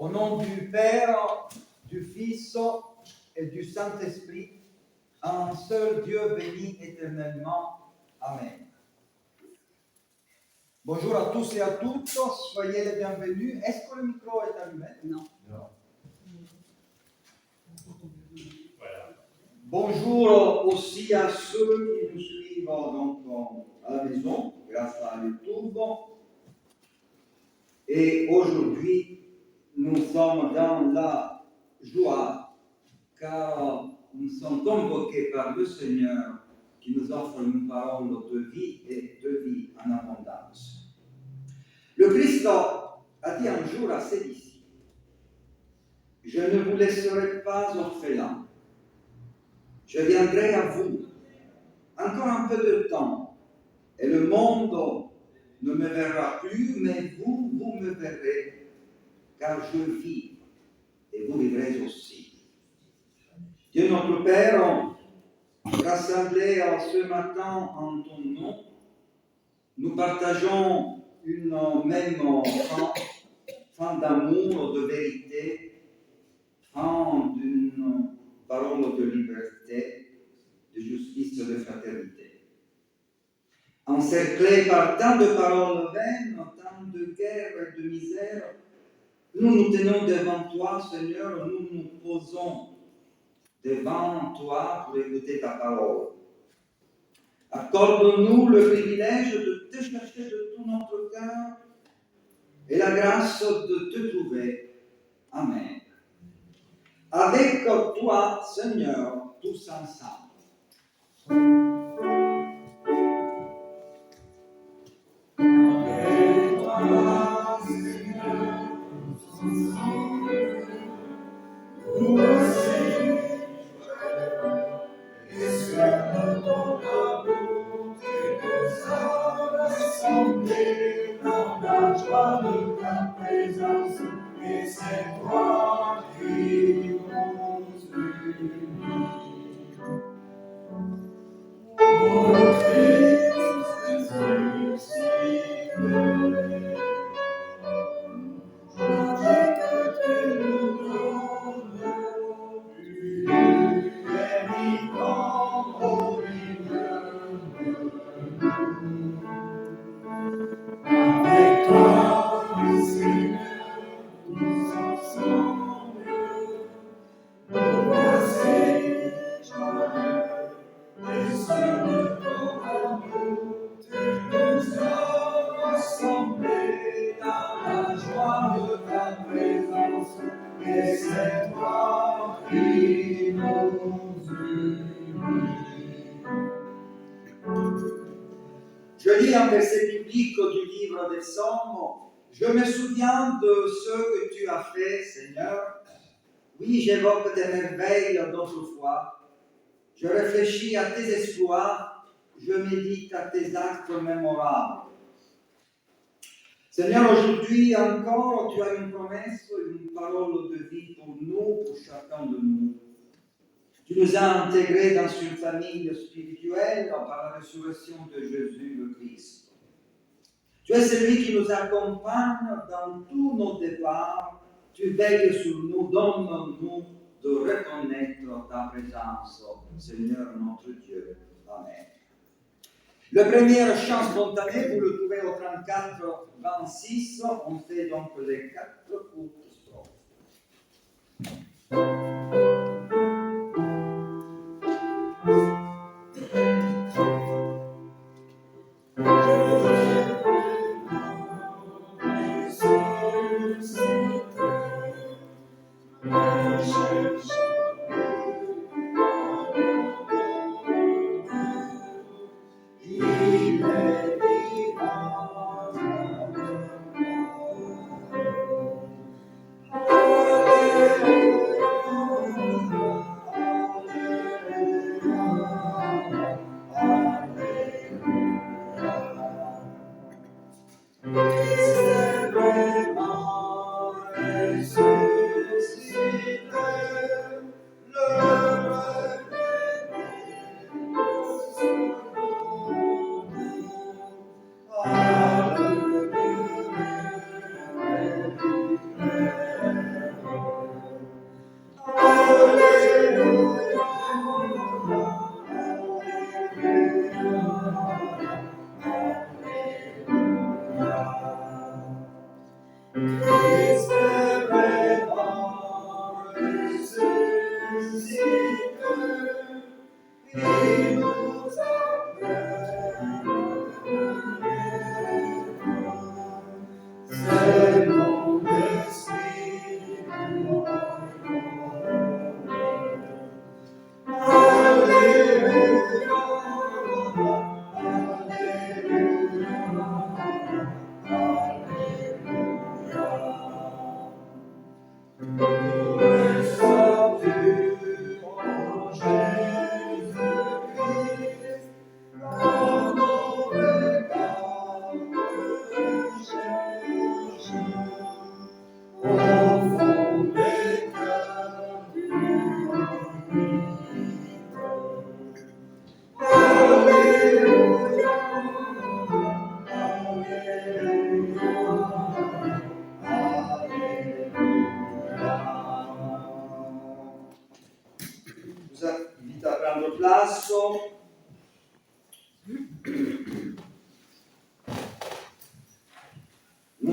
Au nom du Père, du Fils et du Saint-Esprit, un seul Dieu béni éternellement. Amen. Bonjour à tous et à toutes, soyez les bienvenus. Est-ce que le micro est allumé? Non. Bonjour aussi à ceux qui nous suivent donc à la maison, grâce à YouTube. Et aujourd'hui, nous sommes dans la joie, car nous sommes convoqués par le Seigneur qui nous offre une parole de vie et de vie en abondance. Le Christ a dit un jour à ses disciples: je ne vous laisserai pas orphelins, je viendrai à vous. Encore un peu de temps, et le monde ne me verra plus, mais vous me verrez, car je vis, et vous vivrez aussi. Dieu notre Père, rassemblés ce matin en ton nom, nous partageons une même fin d'amour, de vérité, fin d'une parole de liberté, de justice et de fraternité. Encerclés par tant de paroles vaines, tant de guerre et de misère, nous tenons devant toi, Seigneur, nous nous posons devant toi pour écouter ta parole. Accorde-nous le privilège de te chercher de tout notre cœur et la grâce de te trouver. Amen. Avec toi, Seigneur, tous ensemble. Avec toi, Seigneur, tous ensemble. Nous aussi, et sur ton amour, tu nous as rassemblés dans la joie de ta présence, et c'est toi qui nous unis. Ô Christ ressuscité, avec tes louanges, avec toi, Seigneur, tous ensemble, nous voici joyeux, et sur ton amour, tu nous as rassemblés dans la joie de ta présence, et c'est toi qui nous unis. Je lis un verset biblique du livre des Psaumes. Je me souviens de ce que tu as fait, Seigneur. Oui, j'évoque tes merveilles d'autrefois. Je réfléchis à tes exploits. Je médite à tes actes mémorables. Seigneur, aujourd'hui encore, tu as une promesse, une parole de vie pour nous, pour chacun de nous. Tu nous as intégrés dans une famille spirituelle par la résurrection de Jésus le Christ. Tu es celui qui nous accompagne dans tous nos départs. Tu veilles sur nous, donne-nous de reconnaître ta présence, Seigneur notre Dieu. Amen. Le premier chant spontané, vous le trouvez au 34-26. On fait donc les 4 courtes strophes.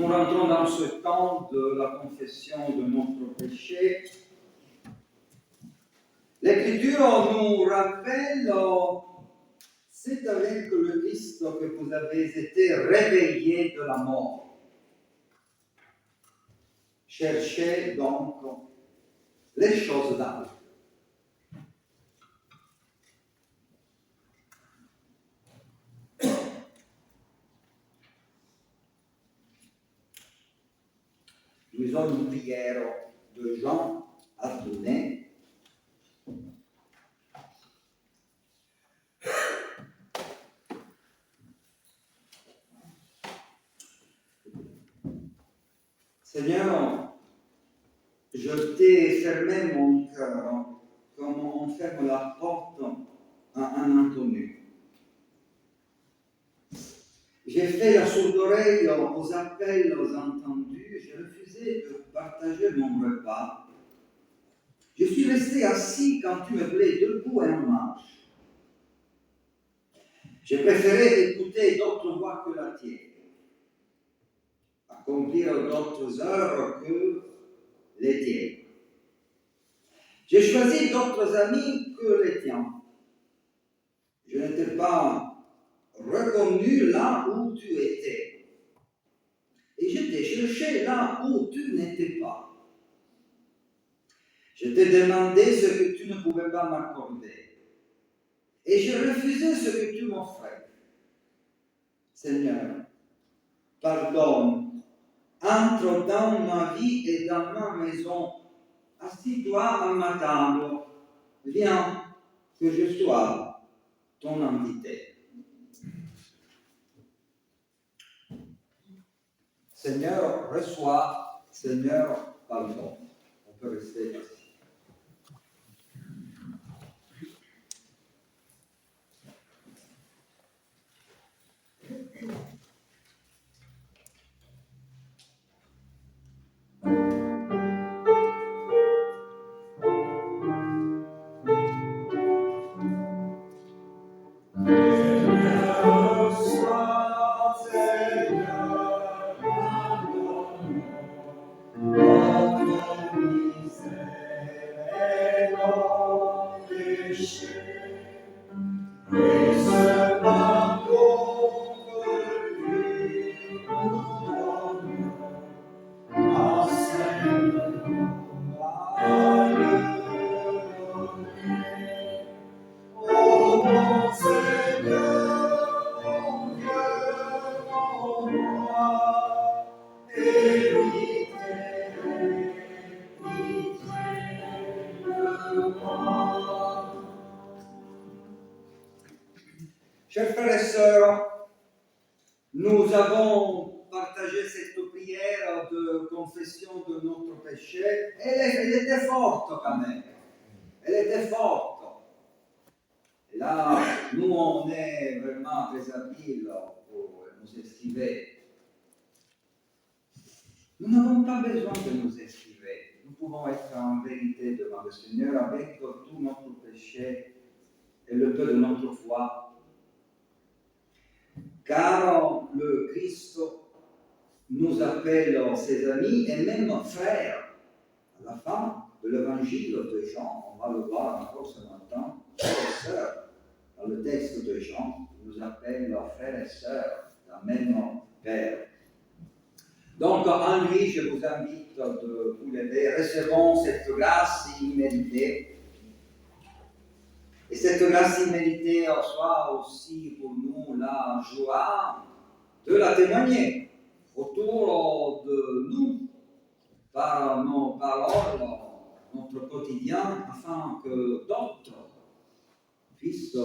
nous rentrons dans ce temps de la confession de notre péché. L'Écriture nous rappelle, c'est avec le Christ que vous avez été réveillés de la mort. Cherchez donc les choses d'en haut. Nous avons une prière de Jean à donner. Seigneur, je t'ai fermé mon cœur comme on ferme la porte à un inconnu. J'ai fait la sourde oreille aux appels entendus, j'ai refusé de partager mon repas. Je suis resté assis quand tu me plais debout et en marche. J'ai préféré écouter d'autres voix que la tienne, accomplir d'autres heures que les tiennes. J'ai choisi d'autres amis que les tiens. Je n'étais pas reconnu là où tu étais. Et je t'ai cherché là où tu n'étais pas. Je t'ai demandé ce que tu ne pouvais pas m'accorder. Et je refusais ce que tu m'offrais. Seigneur, pardonne. Entre dans ma vie et dans ma maison. Assis-toi à ma table. Viens, que je sois ton invité. Seigneur, reçois. Seigneur, pardonne. On peut rester assis. Chers frères et sœurs, nous avons partagé cette prière de confession de notre péché. Elle était forte quand même. Elle était forte. Et là, nous, on est vraiment très habiles pour nous esquiver. Nous n'avons pas besoin de nous esquiver. Nous pouvons être en vérité devant le Seigneur avec tout notre péché et le peu de notre foi. Car le Christ nous appelle ses amis et même frères. À la fin de l'évangile de Jean, on va le voir encore ce matin, frères et sœurs. Dans le texte de Jean, il nous appelle frères et sœurs, la même Père. Donc, en lui, je vous invite de vous lever, recevons cette grâce imméritée. Et cette grâce imméritée soit aussi pour nous la joie de la témoigner autour de nous par nos paroles, notre quotidien, afin que d'autres puissent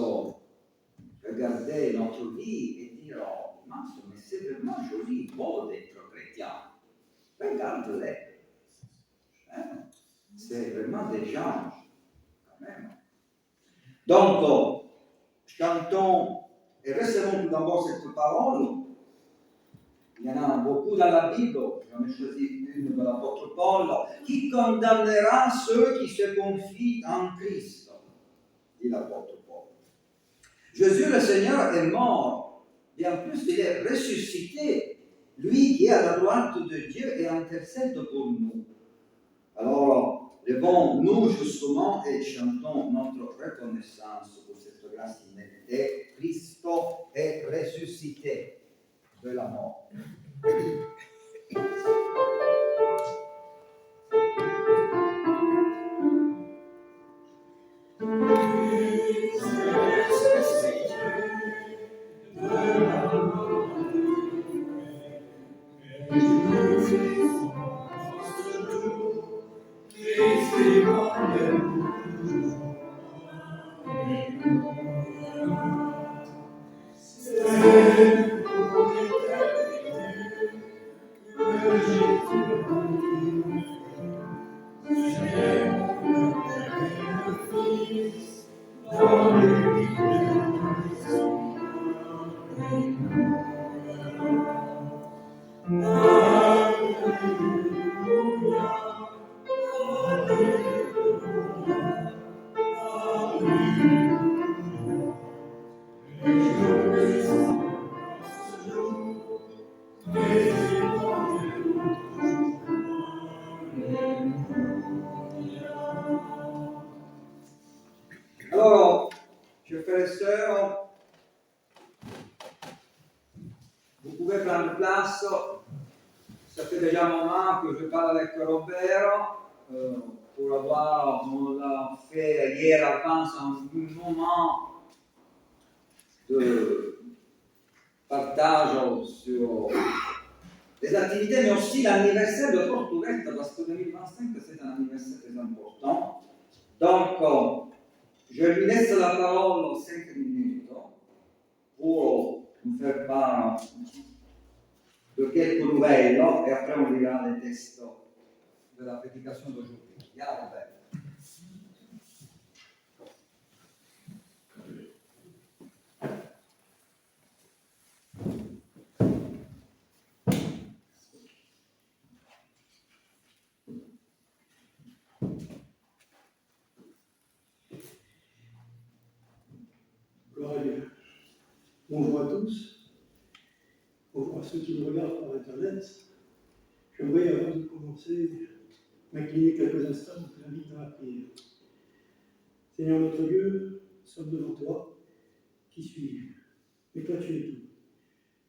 regarder notre vie et dire oh, mince, mais c'est vraiment joli, beau d'être chrétien. Regarde-les. Hein? C'est vraiment des gens, quand même. Donc, chantons et recevons tout d'abord cette parole. Il y en a beaucoup dans la Bible, j'en ai choisi une de l'apôtre Paul. Qui condamnera ceux qui se confient en Christ, dit l'apôtre Paul. Jésus le Seigneur est mort, et en plus il est ressuscité. lui qui est à la droite de Dieu et intercède pour nous. Alors, levons-nous justement et chantons notre reconnaissance pour cette grâce imméritée. Christ est ressuscité de la mort. Alors, chers frères et sœurs, vous pouvez prendre place. Ça fait déjà un moment que je parle avec Robert pour avoir, on l'a fait hier avant, un moment de partage sur les activités, mais aussi l'anniversaire de Portuguesa, parce que 2025 c'est un anniversaire très important. Donc, je lui laisse la parole 5 minutes pour nous faire part de quelques nouvelles, et après on lira les textes de la prédication d'aujourd'hui. Viens, Robert. Gloire à Dieu. Bonjour à tous. Bonjour à ceux qui nous regardent par Internet. J'aimerais, avant de commencer, m'incliner quelques instants, vous invite dans la prière. Seigneur notre Dieu, nous sommes devant toi. Qui suis-je? Mais toi, tu es tout.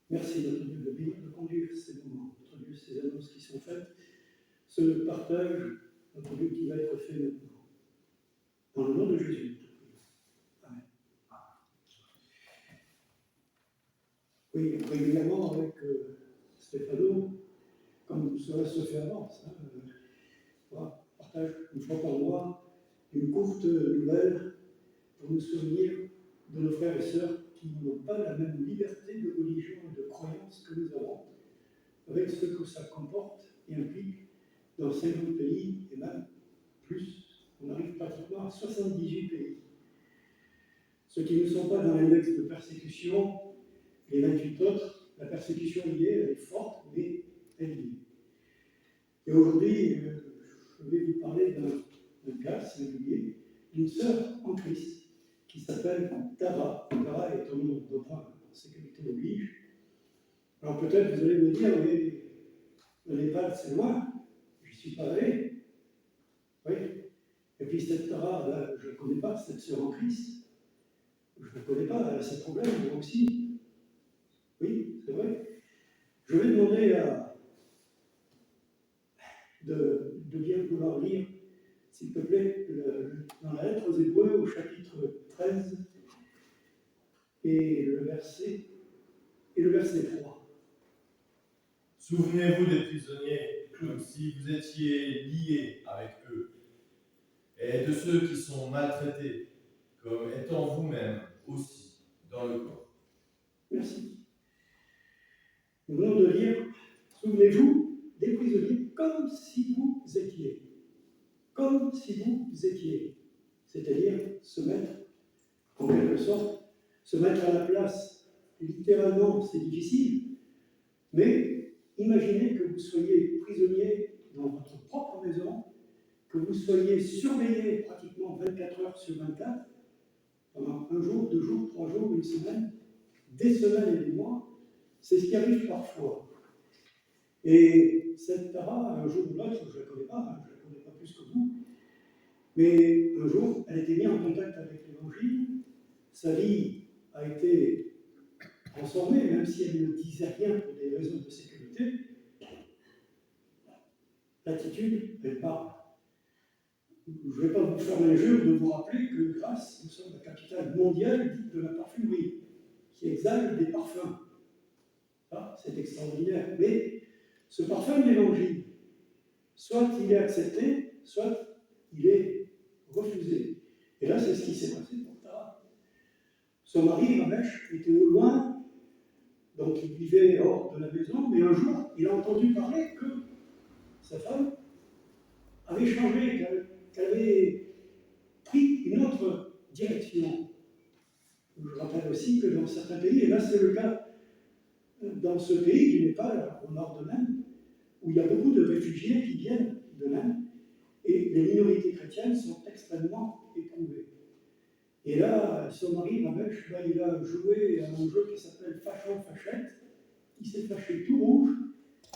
Merci, notre Dieu, de conduire ces moments, notre Dieu, ces annonces qui sont faites, ce partage, notre Dieu, qui va être fait maintenant. Dans le nom de Jésus. Amen. Oui, régulièrement avec Stéphano, comme cela se fait avance, on partage une fois par mois une courte nouvelle pour nous souvenir de nos frères et sœurs qui n'ont pas la même liberté de religion et de croyance que nous avons, avec ce que ça comporte et implique dans 50 pays et même plus. On arrive pratiquement à 78 pays. Ceux qui ne sont pas dans l'index de persécution, les 28 autres, la persécution y est, elle est forte, mais elle y est. Et aujourd'hui, je vais vous parler d'un cas singulier, d'une sœur en Christ qui s'appelle Tara. Tara est un nom d'emprunt, sécurité oblige. Alors peut-être vous allez me dire, mais le Népal c'est loin, je ne suis pas allé. Oui. Et puis cette Tara, là, je ne connais pas, cette sœur en Christ. Je ne connais pas, elle a ses problèmes, moi aussi. Oui, c'est vrai. Je vais demander de bien vouloir lire, s'il te plaît, dans la lettre aux Hébreux, au chapitre 13, et le verset 3. Souvenez-vous des prisonniers, comme si vous étiez liés avec eux, et de ceux qui sont maltraités, comme étant vous-même aussi dans le corps. Merci. Nous venons de lire, souvenez-vous des prisonniers, comme si vous étiez. Comme si vous étiez. C'est-à-dire se mettre, en quelque sorte, se mettre à la place. Littéralement, c'est difficile, mais imaginez que vous soyez prisonnier dans votre propre maison, que vous soyez surveillé pratiquement 24 heures sur 24, pendant un jour, 2 jours, 3 jours, une semaine, des semaines et des mois. C'est ce qui arrive parfois. Et cette Tara, un jour ou l'autre, je ne la connais pas, hein, je ne la connais pas plus que vous, mais un jour, elle était mise en contact avec l'Évangile, sa vie a été transformée, même si elle ne disait rien pour des raisons de sécurité. L'attitude, elle parle. Je ne vais pas vous faire l'injure de vous rappeler que Grasse, nous sommes la capitale mondiale dite de la parfumerie, qui exhale des parfums. Ah, c'est extraordinaire. Mais ce parfum de l'Évangile, soit il est accepté, soit il est refusé. Et là, c'est ce qui s'est passé pour Tara. Son mari, Ramesh, était au loin, donc il vivait hors de la maison, mais un jour, il a entendu parler que sa femme avait changé, qu'elle avait pris une autre direction. Je rappelle aussi que dans certains pays, et là c'est le cas dans ce pays du Népal, au nord de l'Inde, où il y a beaucoup de réfugiés qui viennent de l'Inde, et les minorités chrétiennes sont extrêmement éprouvées. Et là, son mari, Ramesh, il a joué à un jeu qui s'appelle Fachon Fachette. Il s'est fâché tout rouge,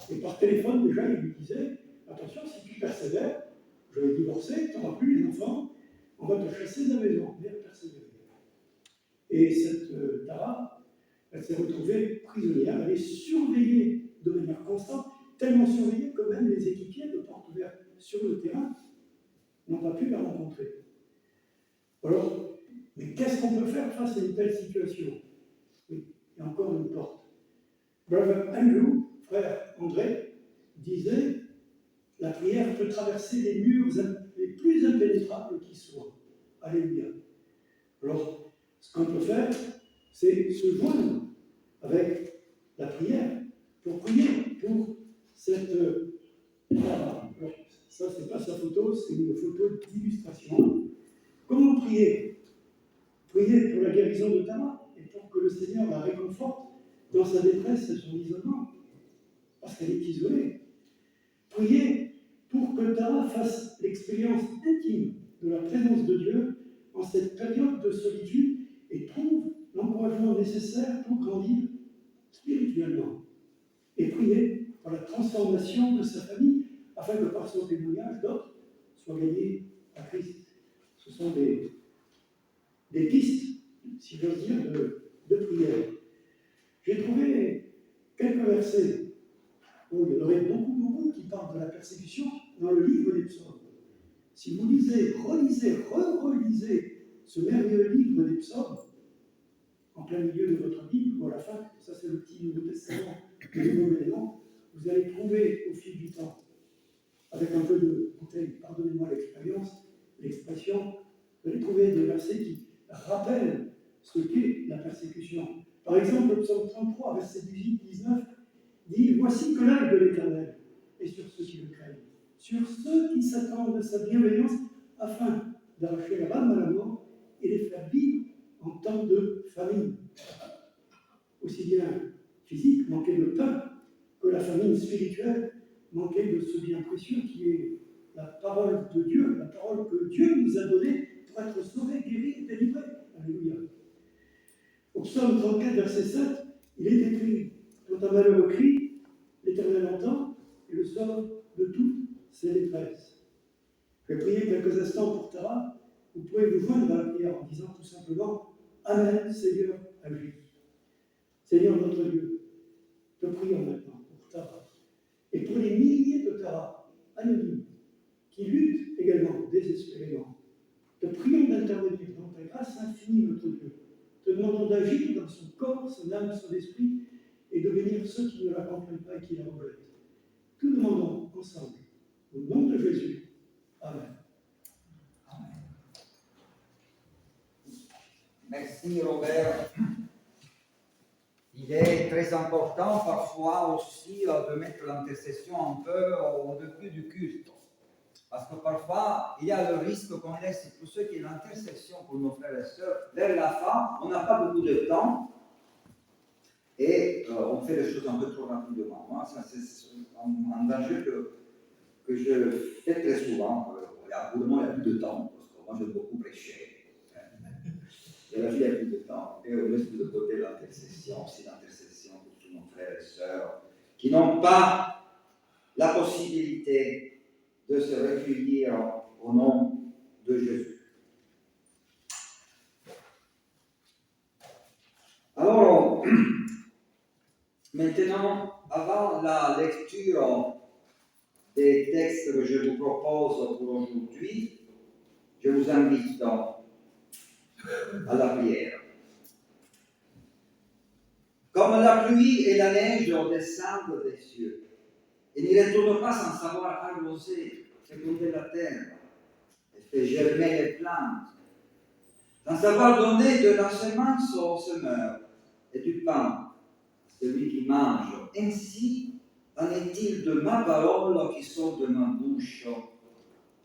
et par téléphone, déjà, il lui disait attention, si tu persévères, je vais divorcer, tu n'auras plus les enfants, on va te chasser de la maison. Mais elle persévérait. Et cette Tara, elle s'est retrouvée prisonnière, elle est surveillée de manière constante, tellement surveillée que même les équipiers de porte ouverte sur le terrain n'ont pas pu la rencontrer. Alors, mais qu'est-ce qu'on peut faire face à une telle situation? Oui, il y a encore une porte. Brother Andrew, frère André, disait la prière peut traverser les murs les plus impénétrables qui soient. Alléluia. Alors, ce qu'on peut faire, c'est se joindre avec la prière pour prier pour cette Tara. Ça, c'est pas sa photo, c'est une photo d'illustration. Comment prier? Prier pour la guérison de Tara et pour que le Seigneur la réconforte dans sa détresse et son isolement, parce qu'elle est isolée. Prier pour que Tara fasse l'expérience intime de la présence de Dieu en cette période de solitude et trouve l'encouragement nécessaire pour grandir spirituellement. Et prier pour la transformation de sa famille afin que par son témoignage, d'autres soient gagnés à Christ. Ce sont des pistes, si j'ose dire, de prière. J'ai trouvé quelques versets. Oh, il y en aurait beaucoup qui parlent de la persécution dans le livre des psaumes. Si vous lisez, relisez, relisez ce merveilleux livre des psaumes, en plein milieu de votre Bible, ou à la fin, ça c'est le petit Nouveau Testament, le Nouveau Élément, vous allez trouver au fil du temps, avec un peu de bouteille, pardonnez-moi l'expression, vous allez trouver des versets qui rappellent ce qu'est la persécution. Par exemple, le psaume 33, verset 18-19, dit « Voici que l'œil de l'Éternel est sur ceux qui le craignent, sur ceux qui s'attendent à sa bienveillance, afin d'arracher la rame à la mort et les faire vivre en temps de famine. » Aussi bien physique, manquer de pain, que la famine spirituelle, manquer de ce bien précieux qui est la parole de Dieu, la parole que Dieu nous a donnée pour être sauvés, guéris et délivrés. Alléluia. Au psaume 34, verset 7, il est écrit « Quand un malheureux crie, l'Éternel entend et le sauve de toutes ses détresses. » Je vais prier quelques instants pour Tara. Vous pouvez vous joindre à la prière en disant tout simplement « Amen, Seigneur, agis. » Seigneur notre Dieu, te prions maintenant pour Tara et pour les milliers de Tara anonymes qui luttent également désespérément. Te prions d'intervenir dans ta grâce infinie, notre Dieu. Te demandons d'agir dans son corps, son âme, son esprit et de bénir ceux qui ne la comprennent pas et qui la rejettent. Tout demandons ensemble, au nom de Jésus. Amen. Amen. Merci Robert. Il est très important parfois aussi de mettre l'intercession un peu au-dessus du culte. Parce que parfois, il y a le risque qu'on laisse tout ce qui est l'intercession pour nos frères et sœurs vers la fin. On n'a pas beaucoup de temps et on fait les choses un peu trop rapidement. Moi, ça, c'est un danger que je fais très souvent. Pour le moment, il n'y a plus de temps, parce que moi, j'aime beaucoup prêcher. Et la vie, il n'y a plus de temps. Et on laisse de côté l'intercession, c'est l'intercession pour tous nos frères et sœurs qui n'ont pas la possibilité de se recueillir au nom de Jésus. Alors, maintenant, avant la lecture des textes que je vous propose pour aujourd'hui, je vous invite à la prière. Comme la pluie et la neige descendent des cieux, et n'y retournent pas sans savoir arroser, féconder la terre, et fait germer les plantes, sans savoir donner de la semence au semeur et du pain à celui qui mange. Ainsi en est-il de ma parole qui sort de ma bouche.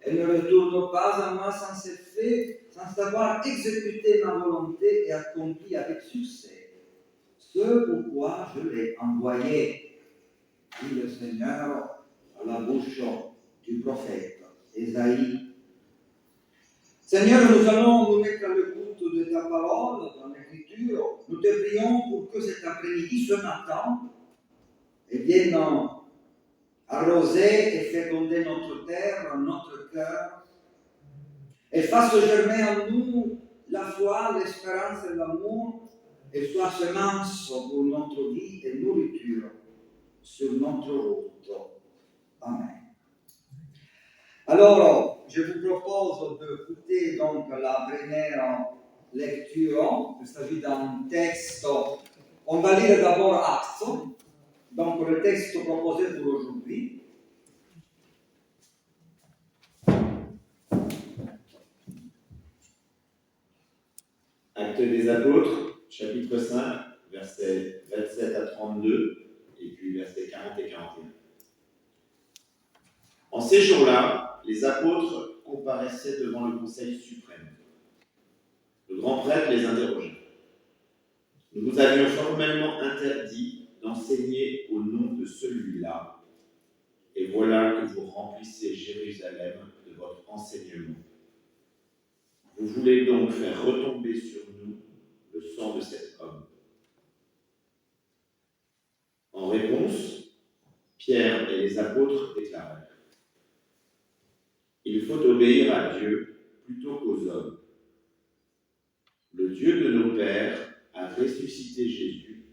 Elle ne retourne pas à moi sans effet, sans savoir exécuter ma volonté et accomplir avec succès ce pourquoi je l'ai envoyé, dit le Seigneur à la bouche du prophète Ésaïe. Seigneur, nous allons nous mettre à l'écoute de ta parole dans l'Écriture. Nous te prions pour que cet après-midi, ce matin, vienne arroser et féconder notre terre, notre cœur, et fasse germer en nous la foi, l'espérance et l'amour, et soit semence pour notre vie et nourriture sur notre route. Amen. Alors, je vous propose d'écouter donc la première lecture. Il s'agit d'un texte. On va lire d'abord Actes, donc le texte proposé pour aujourd'hui. Actes des Apôtres, chapitre 5, versets 27 à 32, et puis versets 40 et 41. En ces jours-là, les apôtres comparaissaient devant le Conseil suprême. Le grand prêtre les interrogeait. Nous vous avions formellement interdit d'enseigner au nom de celui-là, et voilà que vous remplissez Jérusalem de votre enseignement. Vous voulez donc faire retomber sur nous le sang de cet homme. En réponse, Pierre et les apôtres déclarèrent: il faut obéir à Dieu plutôt qu'aux hommes. Le Dieu de nos pères a ressuscité Jésus,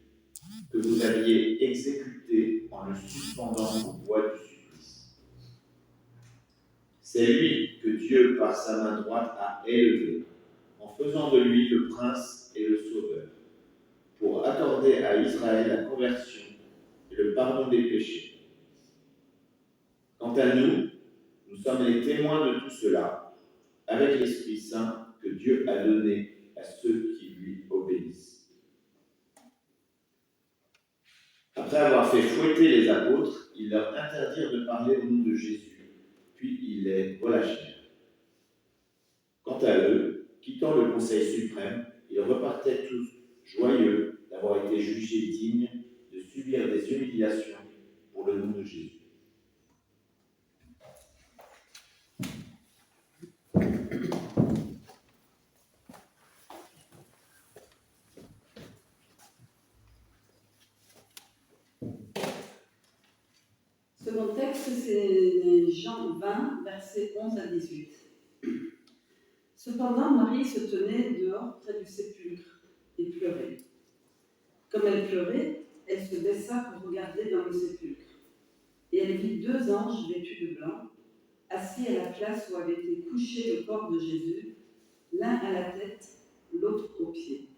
que vous aviez exécuté en le suspendant au bois du supplice. C'est lui que Dieu, par sa main droite, a élevé, en faisant de lui le prince et le sauveur, pour accorder à Israël la conversion et le pardon des péchés. Quant à nous, nous sommes les témoins de tout cela, avec l'Esprit Saint que Dieu a donné à ceux qui lui obéissent. Après avoir fait fouetter les apôtres, ils leur interdirent de parler au nom de Jésus, puis ils les relâchèrent. Quant à eux, quittant le Conseil suprême, ils repartaient tous joyeux d'avoir été jugés dignes de subir des humiliations pour le nom de Jésus. Ce second texte, c'est Jean 20, versets 11 à 18. Cependant, Marie se tenait dehors près du sépulcre et pleurait. Comme elle pleurait, elle se baissa pour regarder dans le sépulcre. Et elle vit deux anges vêtus de blanc, assis à la place où avait été couché le corps de Jésus, l'un à la tête, l'autre aux pieds.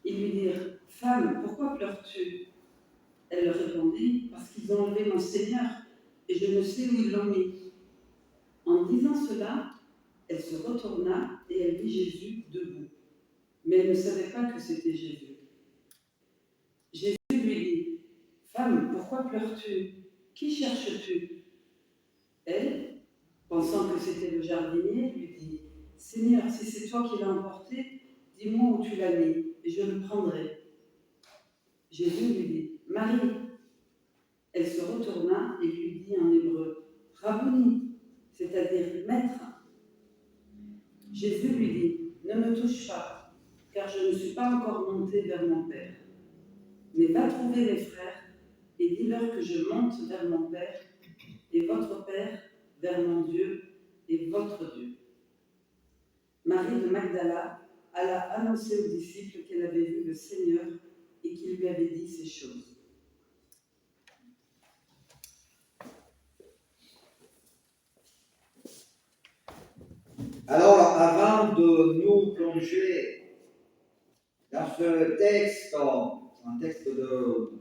Ils lui dirent: « Femme, pourquoi pleures-tu » Elle leur répondit: « Parce qu'ils ont enlevé mon Seigneur, et je ne sais où ils l'ont mis. » En disant cela, elle se retourna et elle vit Jésus debout. Mais elle ne savait pas que c'était Jésus. Jésus lui dit: « Femme, pourquoi pleures-tu? Qui cherches-tu » Elle, pensant que c'était le jardinier, lui dit: « Seigneur, si c'est toi qui l'as emporté, dis-moi où tu l'as mis, et je le prendrai. » Jésus lui dit: « Marie !» Elle se retourna et lui dit en hébreu: « Rabboni !» c'est-à-dire maître. Jésus lui dit: « Ne me touche pas, car je ne suis pas encore monté vers mon Père. Mais va trouver mes frères et dis-leur que je monte vers mon Père et votre Père, vers mon Dieu et votre Dieu. Marie de Magdala alla annoncer aux disciples qu'elle avait vu le Seigneur et qu'il lui avait dit ces choses. Alors, avant de nous plonger dans ce texte, un texte de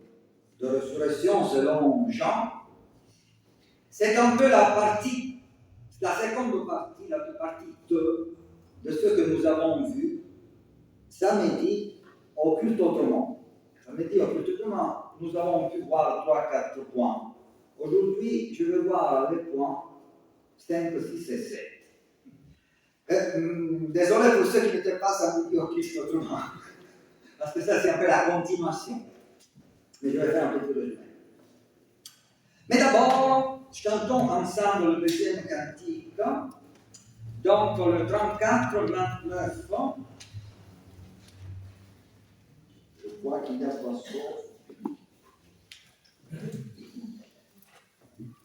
résurrection selon Jean, c'est un peu la seconde partie, la partie 2 de ce que nous avons vu samedi au culte autrement. Samedi au culte autrement, nous avons pu voir 3-4 points. Aujourd'hui, je vais voir les points 5, 6 et 7. Désolé pour ceux qui n'étaient pas samedi au culte autrement, parce que ça c'est un peu la continuation. Mais je vais faire un petit résumé. Mais d'abord, chantons ensemble le deuxième cantique, donc le 34-29. Je crois qu'il y a 3 strophes.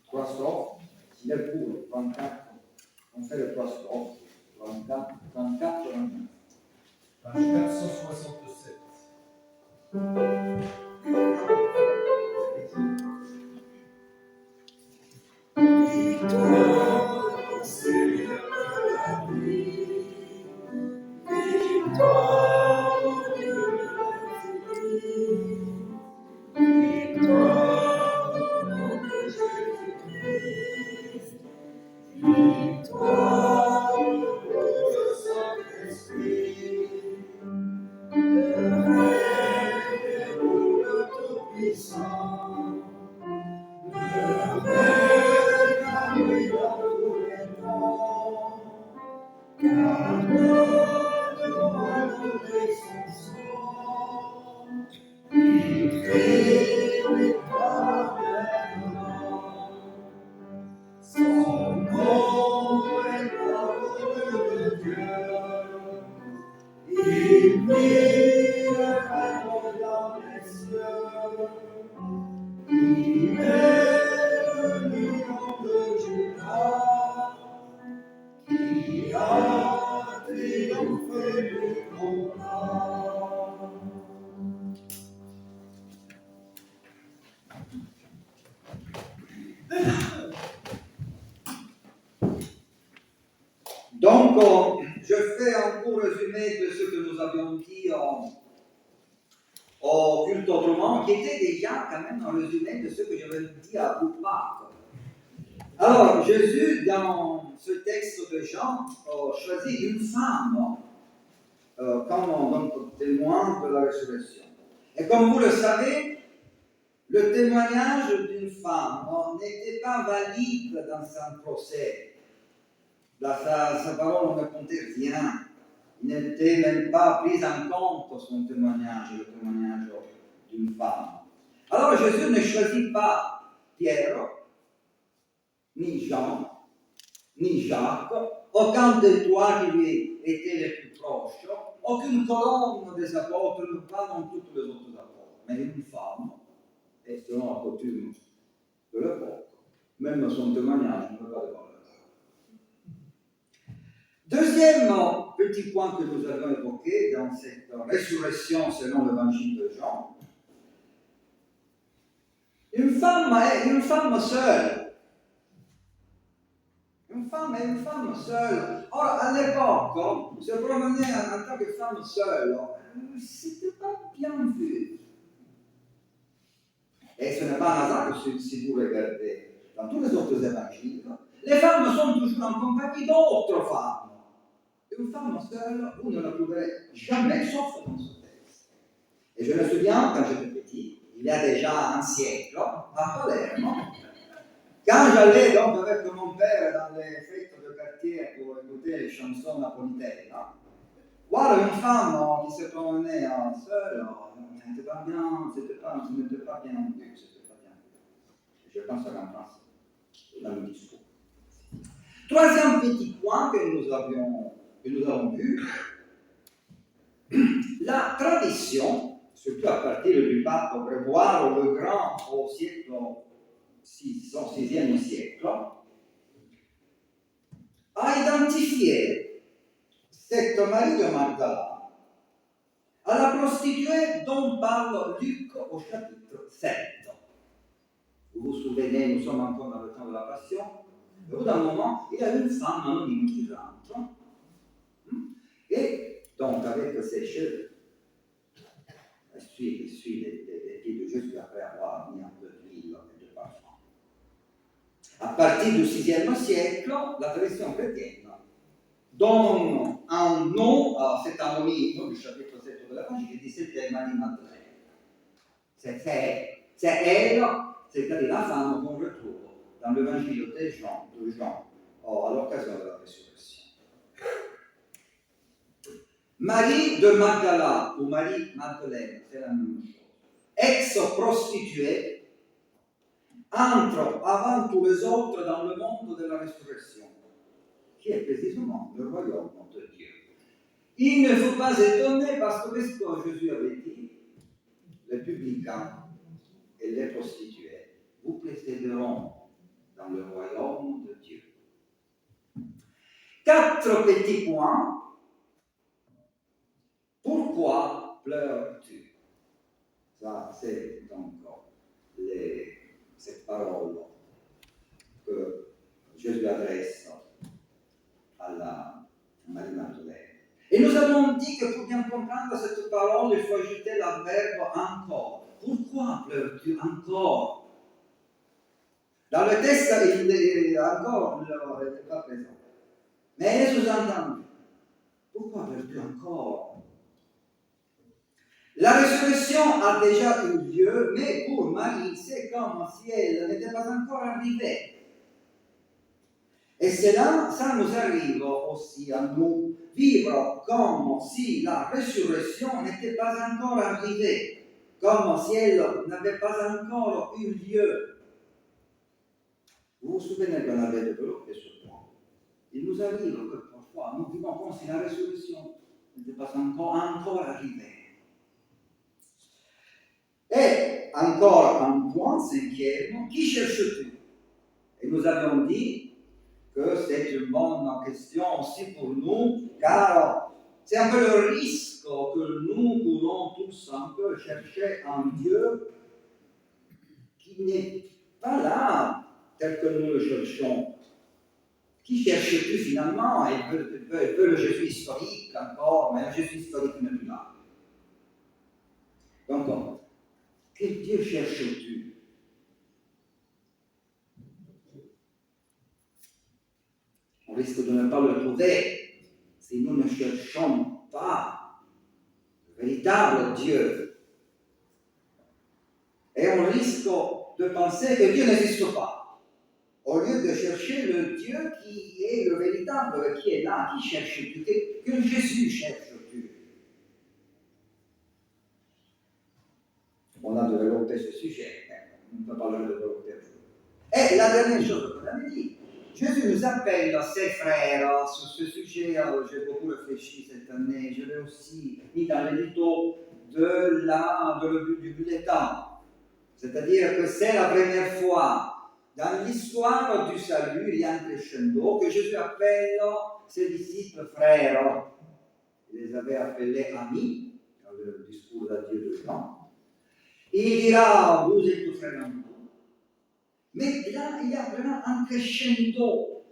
3 strophes. S'il est pour le 34, on fait les 3 strophes. 34, 29. Page 467. Victoire, Seigneur de la vie, victoire, Dieu de la vie, victoire au nom de Jésus-Christ, victoire pour le Saint-Esprit, le règne est pour le Tout-Puissant, le règne à lui dans tous les temps, car notre honoré son sang, il crie victoire maintenant. Son nom est parole de Dieu, il brille dans les cieux, il est le lion de Juda, qui a triomphé du combat. Donc, je fais un court résumé de ce que nous avions dit au culte autrement, qui était déjà quand même un résumé de ce que je vais dire à vous part. Alors, Jésus, dans ce texte de Jean, choisit une femme comme donc, témoin de la résurrection. Et comme vous le savez, le témoignage d'une femme n'était pas valide dans son procès. Sa parole ne comptait rien. Il n'était même pas pris en compte son témoignage, le témoignage d'une femme. Alors Jésus ne choisit pas Pierre, ni Jean, ni Jacques, aucun des trois qui lui étaient les plus proches, aucune colonne des apôtres, pas dans toutes les autres apôtres, mais une femme, et selon la coutume de l'époque, même son témoignage ne peut pas de valeur. Deuxième petit point que nous avons évoqué dans cette résurrection selon l'évangile de Jean, une femme seule. Une femme est une femme seule. Or, à l'époque, se promener en tant que femme seule, c'était pas bien vu. Et ce n'est pas un hasard que si vous regardez dans tous les autres évangiles, les femmes sont toujours en compagnie d'autres femmes. Une femme seule, vous ne la trouverez jamais, sauf dans ce texte. Et je me souviens, quand j'étais petit, il y a déjà un siècle, à Palerme, quand j'allais donc avec mon père dans les fêtes de quartier pour écouter les chansons napolitaines, voir une femme qui se promenait seule, ce n'était pas bien vu. Je pense qu'en France, dans le discours. Troisième petit point que nous avons vu, la tradition, surtout à partir du pape Grégoire le Grand au siècle VIe siècle, a identifié cette Marie de Magdala à la prostituée dont parle Luc au chapitre 7. Vous vous souvenez, nous sommes encore dans le temps de la Passion. Au bout d'un moment, il y a une femme anonyme qui rentre. Et donc, avec ses cheveux, elle suit les pieds de Jésus après avoir mis un peu d'huile et de parfum. À partir du VIe siècle, la tradition chrétienne donne un nom à cet anonyme du chapitre 7 de l'Évangile qui dit c'était Marie Madeleine. C'est elle, c'est-à-dire la femme qu'on retrouve dans l'évangile de Jean à l'occasion de la résurrection. Marie de Magdala ou Marie Madeleine, c'est la même chose. Ex-prostituée, entre avant tous les autres dans le monde de la résurrection, qui est précisément le royaume de Dieu. Il ne faut pas étonner parce que ce que Jésus avait dit, les publicains et les prostituées vous précéderont dans le royaume de Dieu. 4 petits points. Pourquoi pleures-tu? Ça, c'est donc cette parole que Jésus adresse à la Marie Madeleine. Et nous avons dit que pour bien comprendre cette parole, il faut ajouter le verbe encore. Pourquoi pleures-tu encore? Dans le texte, encore n'était pas présent. Mais elle est sous-entendue. Pourquoi pleures-tu encore? La résurrection a déjà eu lieu, mais pour Marie, c'est comme si elle n'était pas encore arrivée. Et cela, ça nous arrive aussi à nous vivre comme si la résurrection n'était pas encore arrivée, comme si elle n'avait pas encore eu lieu. Vous vous souvenez qu'on avait développé ce point. Il nous arrive que parfois nous vivons comme si la résurrection n'était pas encore arrivée. Et encore un point, 5e, qui cherches-tu? Et nous avions dit que c'est une bonne question aussi pour nous, car c'est un peu le risque que nous voulons tous un peu chercher un Dieu qui n'est pas là tel que nous le cherchons. Qui cherches-tu finalement? Il veut le Jésus historique encore, mais le Jésus historique n'est plus là. Donc, quel Dieu cherches-tu? On risque de ne pas le trouver si nous ne cherchons pas le véritable Dieu. Et on risque de penser que Dieu n'existe pas, au lieu de chercher le Dieu qui est le véritable, qui est là, qui cherches-tu? Que Jésus cherches-tu? On a développé ce sujet, mais on ne peut pas le développer aujourd'hui. Et la dernière chose qu'on avait dit, Jésus nous appelle ses frères sur ce sujet. J'ai beaucoup réfléchi cette année. Je l'ai aussi mis dans l'édito du bulletin. C'est-à-dire que c'est la première fois dans l'histoire du salut, il y a un crescendo, que Jésus appelle ses disciples frères. Il les avait appelés amis, dans le discours d'adieu de Jean. Il dira, vous êtes tous frères en moi. Mais là, il y a vraiment un crescendo.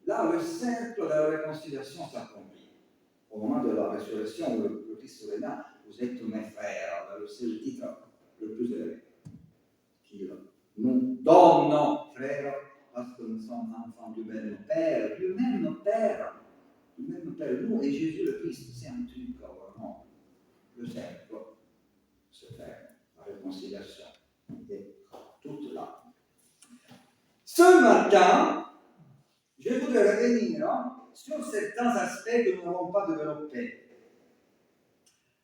Là, le cercle de la réconciliation s'accomplit. Au moment de la résurrection, où le Christ revient, vous êtes mes frères. C'est le titre le plus élevé qu'il nous donne, frères, parce que nous sommes enfants du même Père, du même Père. Nous et Jésus le Christ, c'est un truc vraiment. Le cercle se fait. La réconciliation est toute là. Ce matin, je voudrais revenir sur certains aspects que nous n'avons pas développés.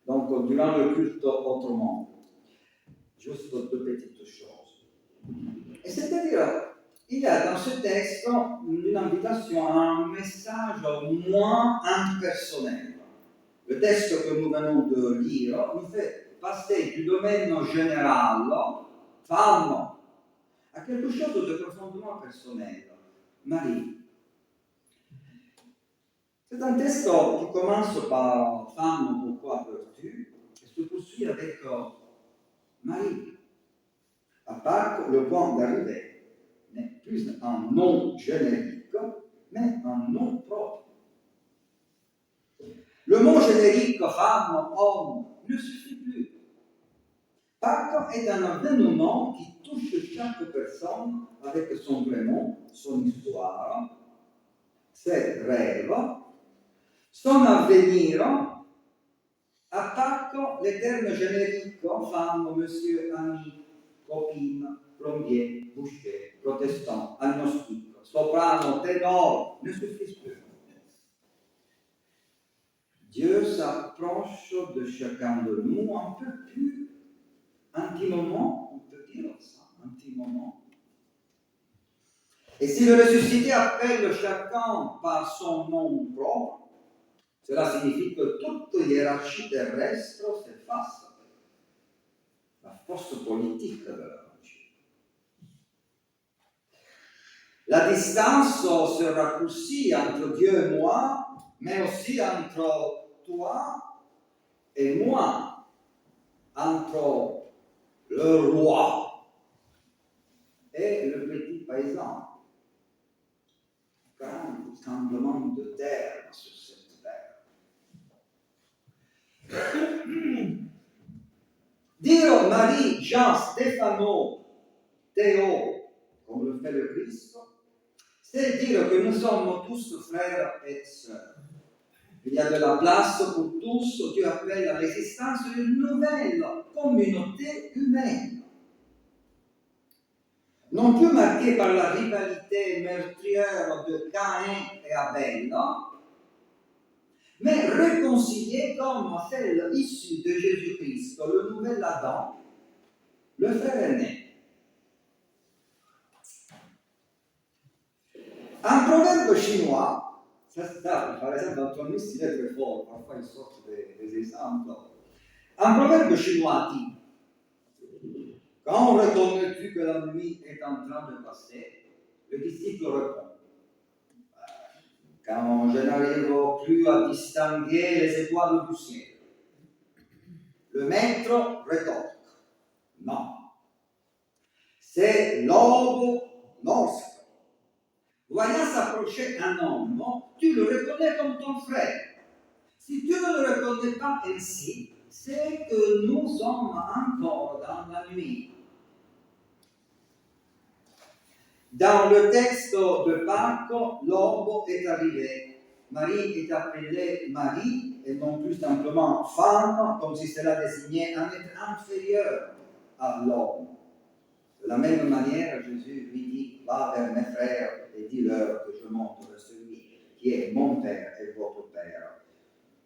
Donc, durant le culte autrement, juste 2 petites choses. Et c'est-à-dire, il y a dans ce texte une invitation à un message moins impersonnel. Le texte que nous venons de lire nous fait passer du domaine général, femme, à quelque chose de profondément personnel. Marie. C'est un texte qui commence par Femme, pourquoi pleures-tu et se poursuit avec Marie. À part le point d'arrivée n'est plus un nom générique, mais un nom propre. Le mot générique femme, homme ne suffit plus. Pâques est un événement qui touche chaque personne avec son vrai nom, son histoire, ses rêves, son avenir. À Pâques, les termes génériques femme, monsieur, ami, copine, plombier, boucher, protestant, agnostique, soprano, ténor ne suffisent plus. Dieu s'approche de chacun de nous un peu plus intimement, on peut dire ça, intimement. Et si le ressuscité appelle chacun par son nom propre, cela signifie que toute hiérarchie terrestre s'efface. La force politique de l'évangile. La distance se raccourcit entre Dieu et moi, mais aussi entre toi et moi, entre le roi et le petit paysan. Grand tremblement de terre sur cette terre. Dire Marie, Jean, Stéphano, Théo, comme le fait le Christ, c'est dire que nous sommes tous frères et sœurs. Il y a de la place pour tous. Dieu appelle à l'existence d'une nouvelle communauté humaine. Non plus marquée par la rivalité meurtrière de Caïn et Abel, mais réconciliée comme celle issue de Jésus-Christ, le nouvel Adam, le frère aîné. Un proverbe chinois, ça, par exemple, Antoine il est très fort, parfois il sort des exemples. Un proverbe chinois dit: quand reconnais-tu que la nuit est en train de passer, le disciple répond: quand je n'arrive plus à distinguer les étoiles du ciel. Le maître rétorque: non. C'est l'aube lorsque, voyant s'approcher un homme, tu le reconnais comme ton frère. Si tu ne le reconnais pas ainsi, c'est que nous sommes encore dans la nuit. Dans le texte de Pâques, l'aube est arrivée. Marie est appelée Marie et non plus simplement femme, comme si cela désignait un être inférieur à l'homme. De la même manière, Jésus lui dit: va vers mes frères et dis-leur que je montre celui qui est mon Père et votre Père.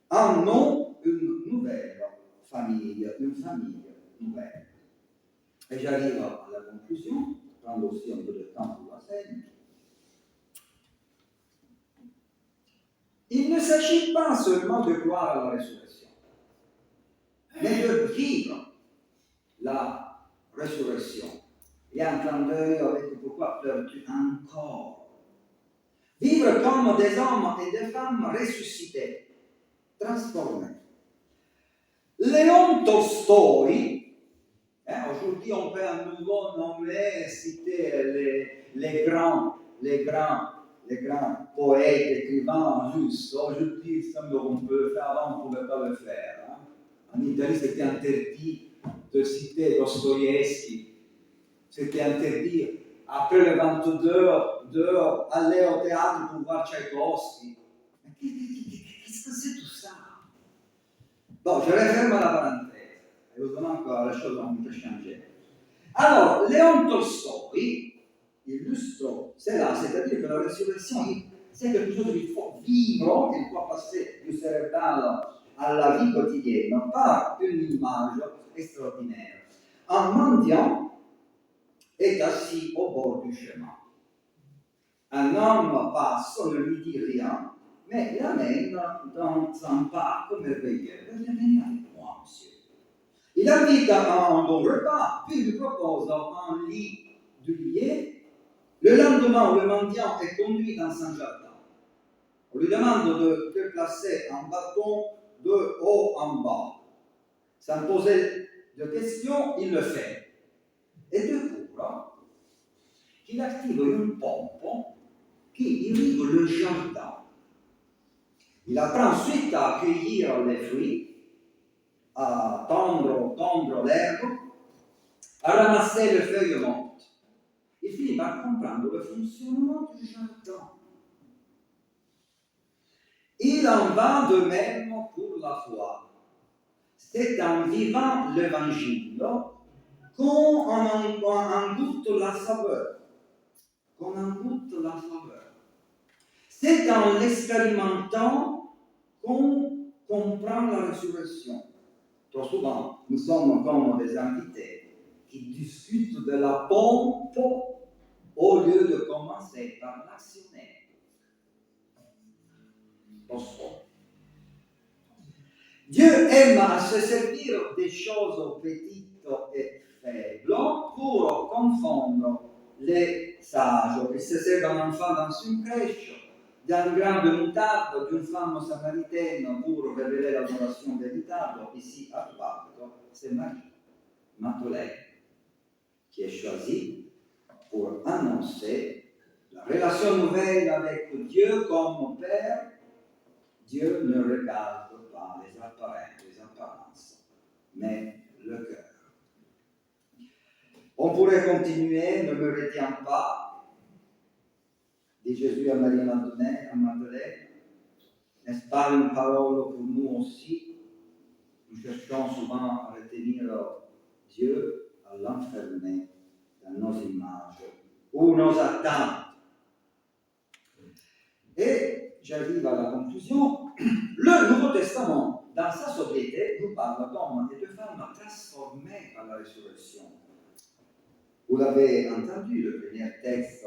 En nous, une nouvelle famille, une famille nouvelle. Et j'arrive à la conclusion, prendre aussi un peu de temps pour la scène. Il ne s'agit pas seulement de croire à la résurrection, mais de vivre la résurrection. Il y a un clin d'œil avec pourquoi pleures-tu encore. Vivre comme des hommes et des femmes ressuscités, transformés. Léon Tolstoï, aujourd'hui on peut à nouveau nommer, citer les grands poètes, écrivains russes. Aujourd'hui, ça on peut le faire, avant on ne pouvait pas le faire. En Italie, c'était interdit de citer Dostoïevski. C'était interdit, après le 22 d'aller au théâtre pour voir Tchaïkovski. Qu'est-ce que c'est tout ça? Bon, je referme la parenthèse. Heureusement que la chose a un peu changé. Alors, Léon Tolstoï illustre cela, c'est-à-dire que la résurrection, c'est quelque chose qu'il faut vivre, qu'il faut passer du cérébral à la vie quotidienne, par une image extraordinaire. Un mendiant est assis au bord du chemin. Un homme passe, on ne lui dit rien, mais l'amène dans un parc merveilleux. Venez avec moi, monsieur. Il invite à un bon repas, puis lui propose un lit douillet. Le lendemain, le mendiant est conduit dans un jardin. On lui demande de déplacer un bâton de haut en bas. Sans poser de questions, il le fait. Et découvre qu'il active une pompe qui irrigue le jardin. Il apprend ensuite à cueillir les fruits, à tondre l'herbe, à ramasser les feuilles mortes. Il finit par comprendre le fonctionnement du jardin. Il en va de même pour la foi. C'est en vivant l'évangile qu'on en goûte la saveur. C'est en l'expérimentant qu'on comprend la résurrection. Trop souvent, nous sommes comme des invités qui discutent de la pompe au lieu de commencer par l'actionner. Dieu aime à se servir des choses petites et faibles pour confondre les sages. Il se sert d'un enfant dans une crèche, d'un grain de moutarde, d'une femme samaritaine pour révéler l'adoration véritable. Ici, à Lourdes, c'est Marie, Magdalène, qui est choisie pour annoncer la relation nouvelle avec Dieu comme Père. Dieu ne regarde pas les apparences, mais le cœur. On pourrait continuer, ne me retiens pas, dit Jésus à Marie Magdalène. N'est-ce pas une parole pour nous aussi? Nous cherchons souvent à retenir Dieu, à l'enfermer dans nos images ou nos attentes. Et j'arrive à la conclusion. Le Nouveau Testament, dans sa sobriété, nous parle d'hommes et de femmes transformés par la résurrection. Vous l'avez entendu, le premier texte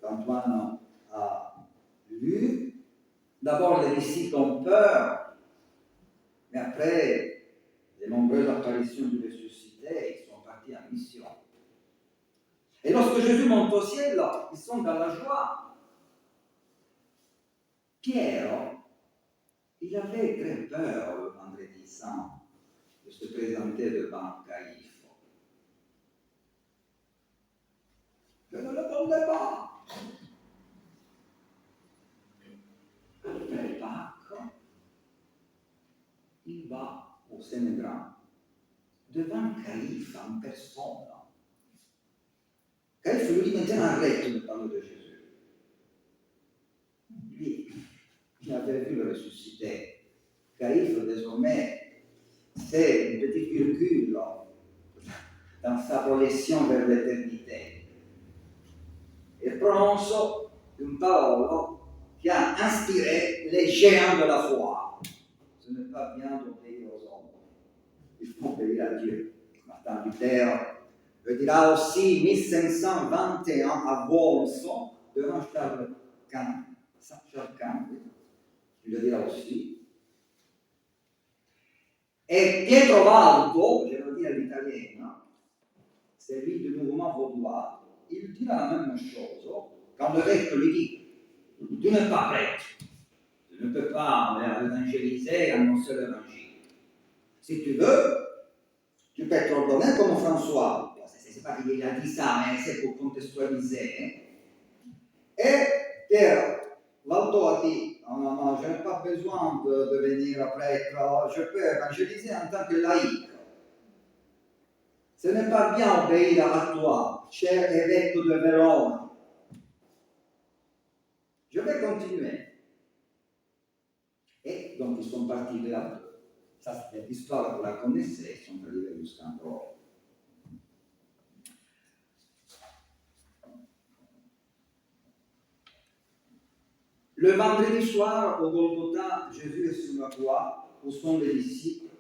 qu'Antoine a lu. D'abord, les disciples ont peur, mais après les nombreuses apparitions du ressuscité, ils sont partis en mission. Et lorsque Jésus monte au ciel, ils sont dans la joie. Pierre, il avait très peur le vendredi saint de se présenter devant Caïphe. Je ne l'attendais pas. Après Pâques, il va au Sénégal devant Caïphe en personne. Caïphe lui dit maintenant arrête de parler de Jésus. Lui, il avait vu le ressuscité. Caïphe, désormais, c'est une petite virgule dans sa projection vers l'éternité. Il prononce une parole qui a inspiré les géants de la foi. Ce n'est pas bien d'obéir aux hommes. Il faut obéir à Dieu. Martin Luther le dira aussi 1521 à Worms, devant Charles Quint. Il le dira aussi. Et Pietro Valdo, je le dis à l'italienne, c'est lui du mouvement vaudois, il dira la même chose quand l'évêque lui dit tu n'es pas prêtre, tu ne peux pas évangéliser, annoncer l'évangile. Si tu veux, tu peux être ordonné comme François. C'est pas qu'il a dit ça, mais c'est pour contextualiser. Et Pierre Valdo a dit non, je n'ai pas besoin de devenir prêtre, je peux évangéliser en tant que laïc. Ce n'est pas bien obéir à toi, cher évêque de Vérone. Je vais continuer. Et donc ils sont partis de là. Ça, c'est l'histoire, vous la connaissez, ils sont arrivés jusqu'à Rome. Le vendredi soir, au Golgotha, Jésus est sur la croix, où sont les disciples.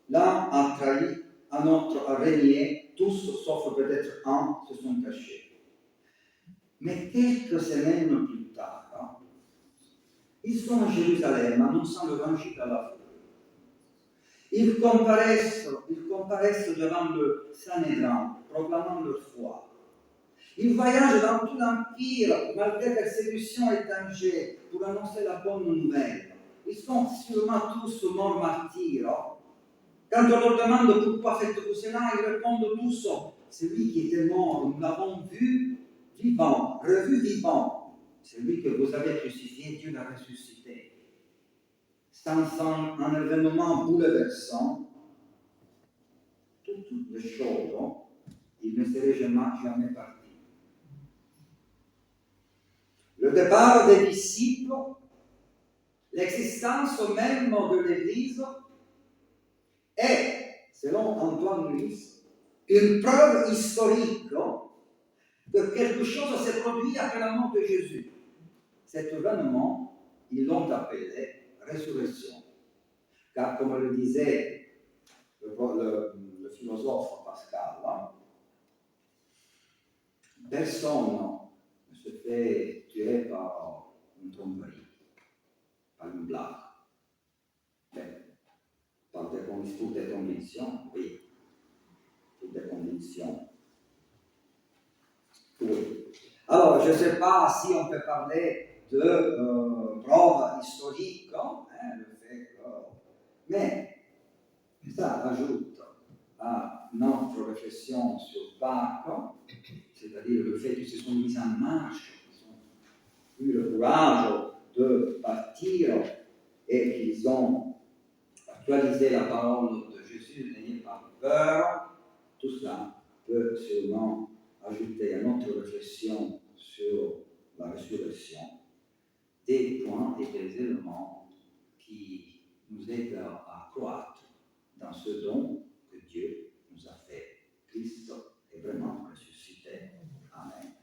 L'un a trahi, un autre a régné, tous, sauf peut-être un, se sont cachés. Mais quelques semaines plus tard, ils sont à Jérusalem, annonçant l'évangile à la foule. Ils comparaissent devant le Sanhédrin, proclamant leur foi. Ils voyagent dans tout l'Empire, malgré persécutions et dangers, pour annoncer la bonne nouvelle. Ils sont sûrement tous morts martyrs. Quand on leur demande pourquoi faites-vous cela, ils répondent tous, celui qui était mort, nous l'avons vu vivant, revu vivant. Celui que vous avez crucifié, Dieu l'a ressuscité. C'est un événement bouleversant. Toutes les choses, il ne serait jamais parti. Le départ des disciples, l'existence même de l'Église est, selon Antoine Nuis, une preuve historique que quelque chose s'est produit après la mort de Jésus. Cet événement, ils l'ont appelé résurrection. Car comme le disait le philosophe Pascal, personne ne se fait tuer par une tromperie, par une blague. Par toutes des convictions, oui. Toutes des convictions. Oui. Alors, je ne sais pas si on peut parler de preuve historique, le fait que... Mais ça ajoute à notre réflexion sur Pâques, c'est-à-dire le fait qu'ils se sont mis en marche, qu'ils ont eu le courage de partir et qu'ils ont actualisé la parole de Jésus, n'ayez pas peur. Tout cela peut sûrement ajouter à notre réflexion sur la résurrection des points et des éléments qui nous aident à croître dans ce don que Dieu nous a fait. Christ est vraiment ressuscité. Amen.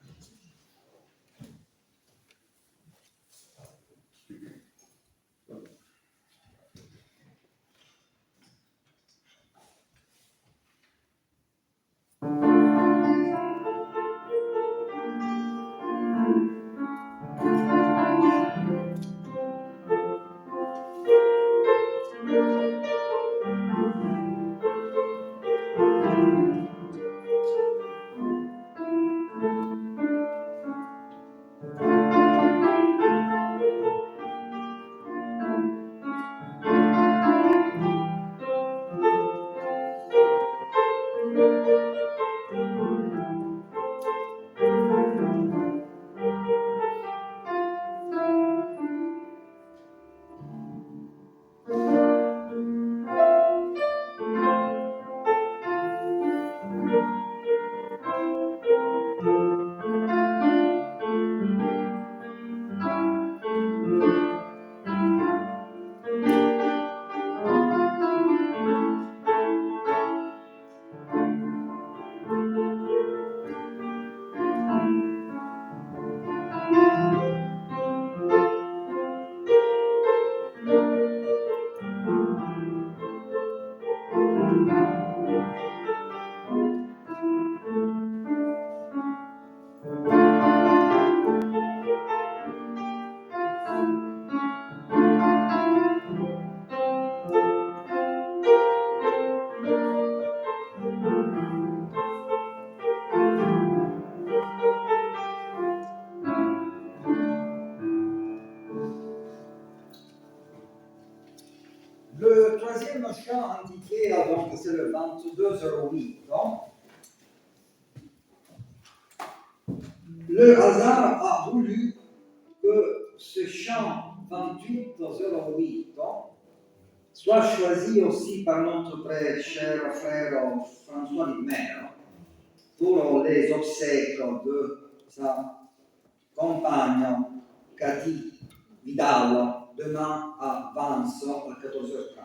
Le troisième chant indiqué, donc, c'est le 22:08. Le hasard a voulu que ce chant 28:08 soit choisi aussi par notre très cher frère François Lidmer pour les obsèques de sa compagne Cathy Vidal demain à Vence à 14h30.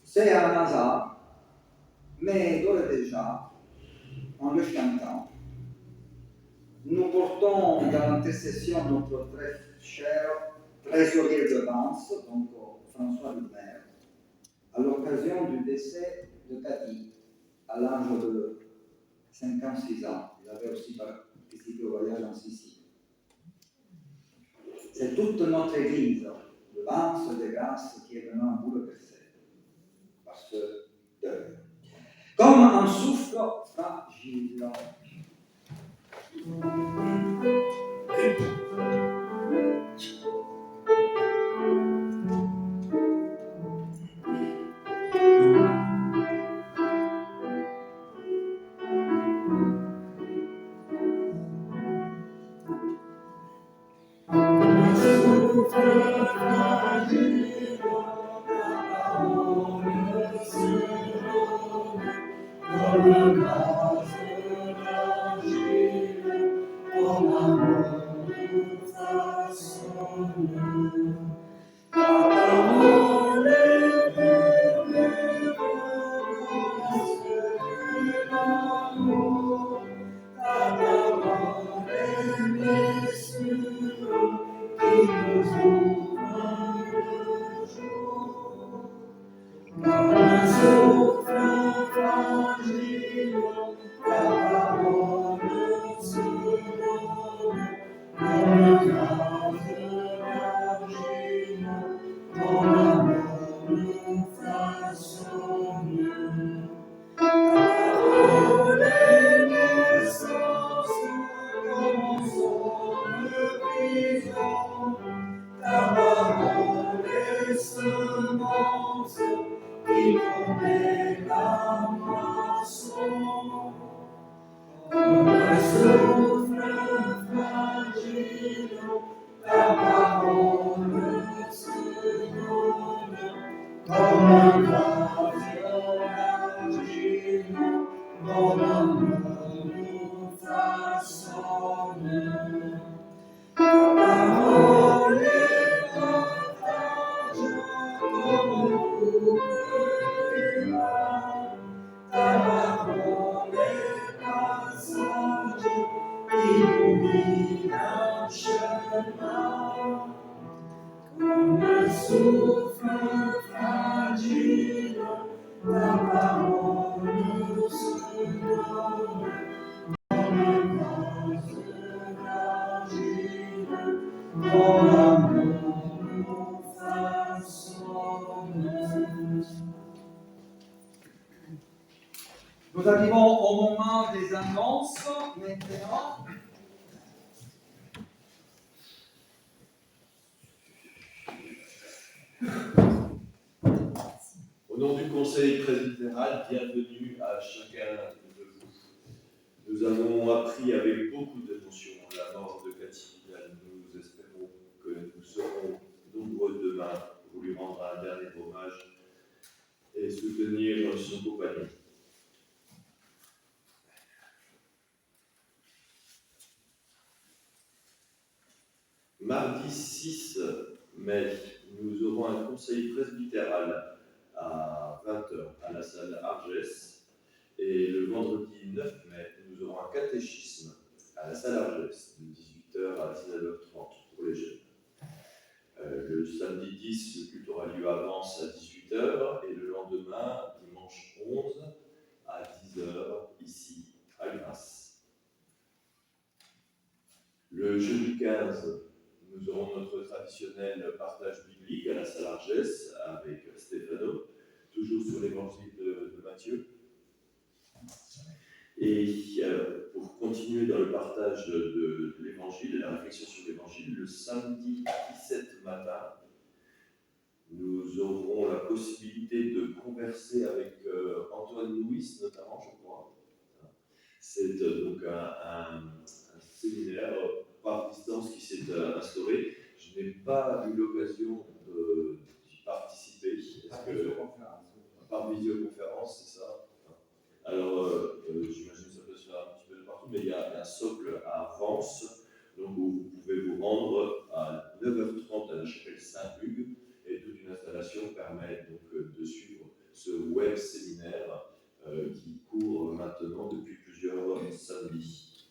C'est un hasard, mais d'ores et déjà, en le chantant, nous portons dans l'intercession notre très cher trésorier de Vence, donc François Lidmer, à l'occasion du décès de Cathy, à l'âge de 56 ans. Il avait aussi participé au voyage en Sicile. C'est toute notre Église de pense de grâce qui est vraiment bouleversé par ce deuil. Comme un souffle fragile. Nous arrivons au moment des annonces maintenant. Au nom du Conseil presbytéral, bienvenue à chacun de vous. Nous avons appris avec beaucoup d'émotion la mort de Cathy Vidal. Nous espérons que nous serons nombreux demain pour lui rendre un dernier hommage et soutenir son compagnon. Mardi 6 mai, nous aurons un conseil presbytéral à 20h à la salle Argès. Et le vendredi 9 mai, nous aurons un catéchisme à la salle Argès de 18h à 19h30 pour les jeunes. Le samedi 10, le culte aura lieu à Vence à 18h et le lendemain, dimanche 11 à 10h ici à Grasse. Le jeudi 15, nous aurons notre traditionnel partage biblique à la salle Argès avec Stéphano, toujours sur l'évangile de Matthieu. Et pour continuer dans le partage de l'évangile et la réflexion sur l'évangile, le samedi 17 matin, nous aurons la possibilité de converser avec Antoine Louis, notamment, je crois. C'est donc un séminaire par distance qui s'est instauré. Je n'ai pas eu l'occasion d'y participer. Par visioconférence, c'est ça. Alors, j'imagine que ça peut se faire un petit peu de partout, mais il y a un socle à Vence, donc où vous pouvez vous rendre à 9h30 à la chapelle Saint-Hugues, et toute une installation permet donc de suivre ce web séminaire qui court maintenant depuis plusieurs samedis.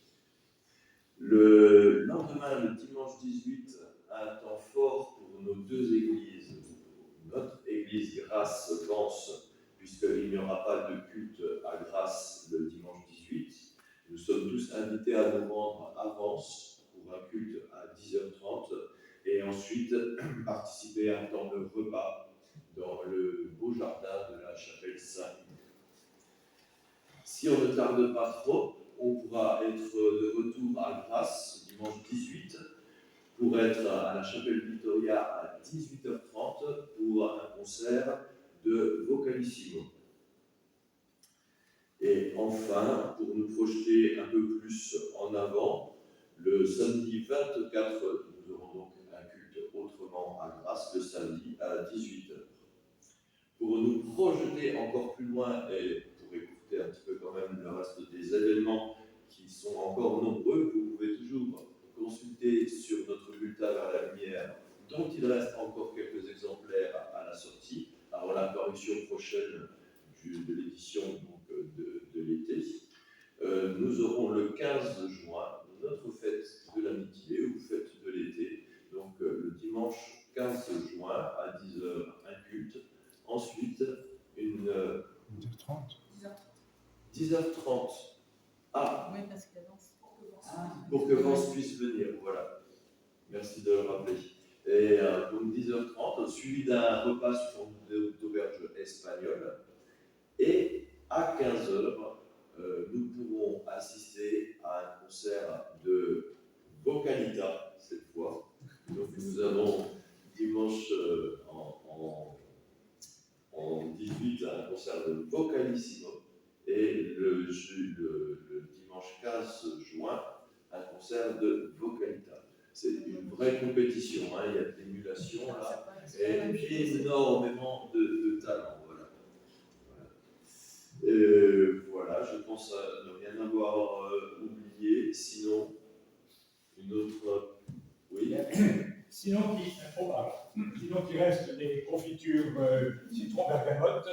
Le lendemain, le dimanche 18, un temps fort pour nos deux églises. Notre église Grasse Vence, puisqu'il n'y aura pas de culte à Grasse le dimanche 18. Nous sommes tous invités à nous rendre à Vence pour un culte à 10h30 et ensuite participer à un temps Si on ne tarde pas trop, on pourra être de retour à Grasse dimanche 18 pour être à la chapelle Victoria à 18h30 pour un concert de Vocalissimo. Et enfin, pour nous projeter un peu plus en avant, le samedi 24, nous aurons donc un culte autrement à Grasse, le samedi à 18h. Pour nous projeter encore plus loin et pour écouter un petit peu quand même le reste des événements qui sont encore nombreux, vous pouvez toujours consulter sur notre bulletin vers la lumière, dont il reste encore quelques exemplaires à la sortie, avant la parution prochaine de l'édition de l'été. Nous aurons le 15 juin notre fête de l'amitié ou fête de l'été, donc le dimanche 15 juin à 10h un culte. Ensuite, une 10h30. 10h30. Ah, Oui, parce qu'avance, pour que Vance puisse venir, voilà. Merci de le rappeler. Et donc 10h30, suivi d'un repas sous forme d'auberge espagnole. Et à 15h, nous pourrons assister à un concert de Vocalita, cette fois. Donc nous avons dimanche en 18 un concert de Vocalissimo et le dimanche 15 juin un concert de Vocalita. C'est une vraie compétition, hein. Il y a de l'émulation là et énormément de talent. Voilà, je pense à ne rien avoir oublié, sinon une autre. Oui. Sinon, il reste des confitures citron bergamote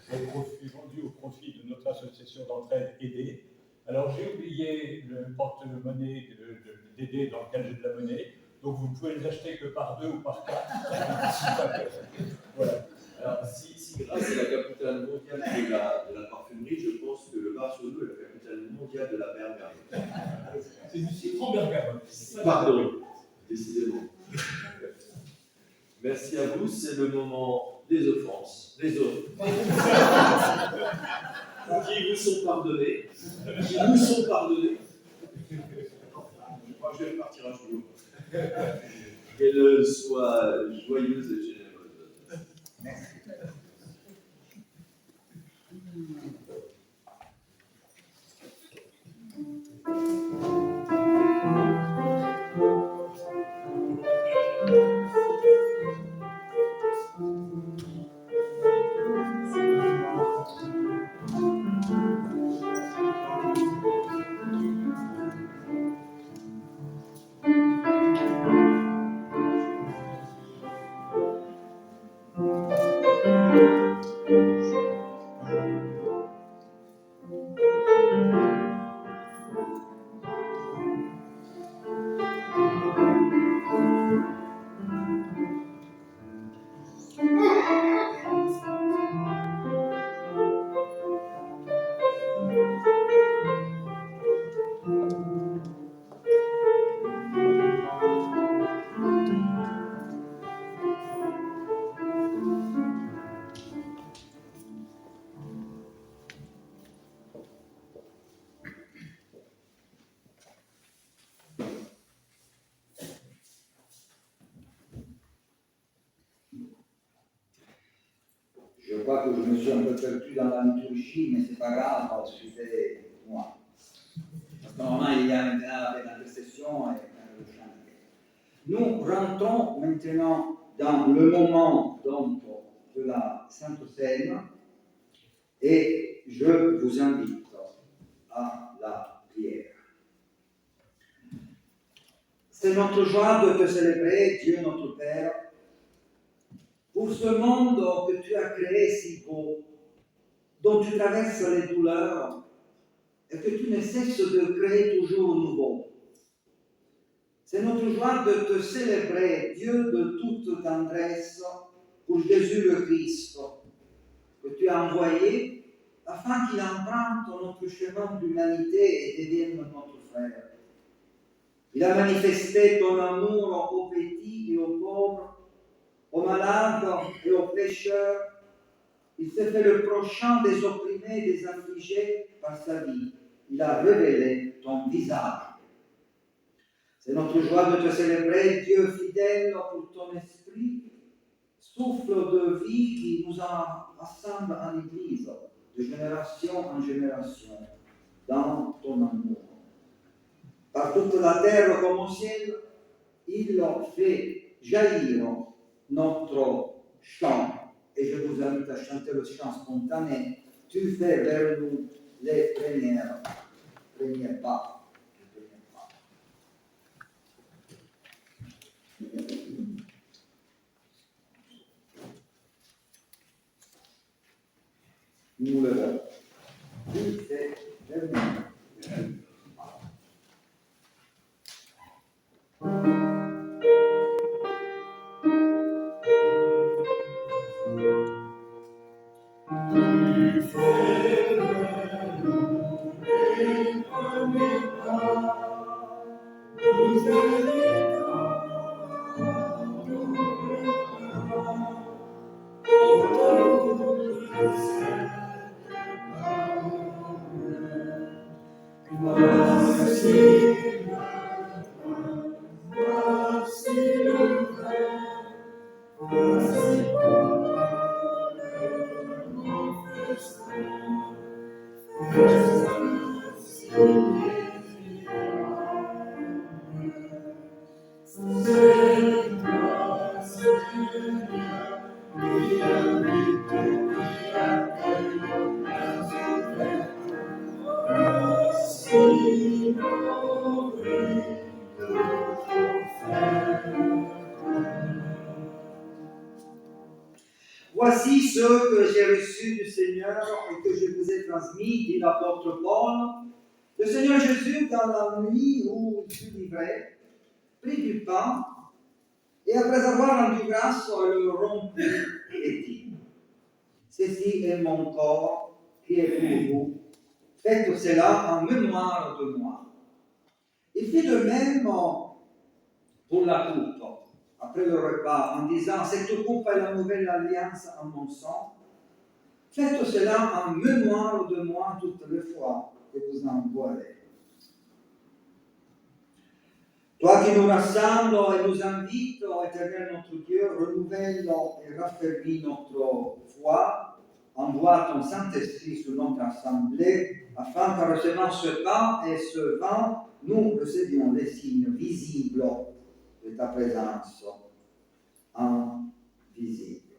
vendues au profit de notre association d'entraide aidée. Alors, j'ai oublié le porte-monnaie d'aider dans lequel j'ai de la monnaie, donc vous ne pouvez les acheter que par 2 ou par 4. Voilà. Alors, si Grasse est la capitale mondiale de la parfumerie, je pense que le Bar-sur-Loup est la capitale mondiale de la bergamote. C'est du citron bergamote. Pardon, décidément. Merci à vous, c'est le moment des offenses, des offres. Qui vous sont pardonnés. Qui nous sont pardonnés. Je crois que je vais repartir à jour. Qu'elle soit joyeuse et généreuse. Merci. Je crois que je me suis un peu perdu dans la liturgie, mais c'est pas grave, suivez moi. Parce que normalement, il y a maintenant l'intercession et le chant. Nous rentrons maintenant dans le moment donc, de la Sainte Seine et je vous invite à la prière. C'est notre joie de te célébrer, Dieu notre Père, pour ce monde que tu as créé si beau, dont tu traverses les douleurs et que tu ne cesses de créer toujours nouveau. C'est notre joie de te célébrer, Dieu de toute tendresse, pour Jésus le Christ, que tu as envoyé afin qu'il emprunte notre chemin d'humanité et devienne notre frère. Il a manifesté ton amour aux petits et aux pauvres, aux malades et aux pécheurs. Il s'est fait le prochain des opprimés animé des affligés par sa vie. Il a révélé ton visage. C'est notre joie de te célébrer, Dieu fidèle, pour ton esprit, souffle de vie qui nous rassemble en Église, de génération en génération, dans ton amour. Par toute la terre comme au ciel, il fait jaillir notre chant. Et je vous invite à chanter le chant spontané. Tu fais vers nous les premiers pas. Nous le verrons. Tu fais vers nous. Voici ce que j'ai reçu du Seigneur et que je vous ai transmis, dit l'apôtre Paul. Le Seigneur Jésus, dans la nuit où il fut livré, prit du pain et après avoir rendu grâce, le rompit et dit, ceci est mon corps qui est pour vous. Faites cela en mémoire de moi. Il fit de même pour la coupe, après le repas, en disant, cette coupe est la nouvelle alliance en mon sang. Faites cela en mémoire de moi toutes les fois que vous en boirez. Toi qui nous rassembles et nous invites, Éternel notre Dieu, renouvelle et raffermis notre foi, envoie ton Saint-Esprit sur notre assemblée, afin qu'en recevant ce pain et ce vin, nous recevions les signes visibles de ta présence invisible.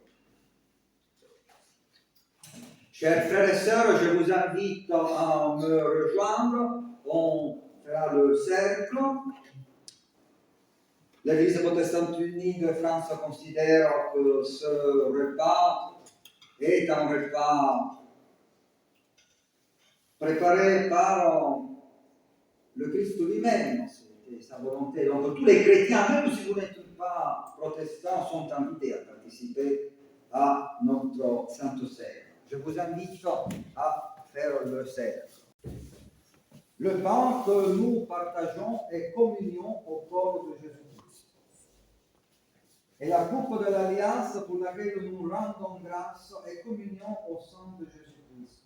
Chers frères et sœurs, je vous invite à me rejoindre. On fera le cercle. L'Église protestante unie de France considère que ce repas est un repas préparé par le Christ lui-même. C'était sa volonté. Donc tous les chrétiens, même si vous n'êtes pas protestants, sont invités à participer à notre Sainte Seine. Je vous invite à faire le cercle. Le pain que nous partageons est communion au corps de Jésus-Christ. Et la coupe de l'Alliance pour laquelle nous rendons grâce est communion au sang de Jésus-Christ.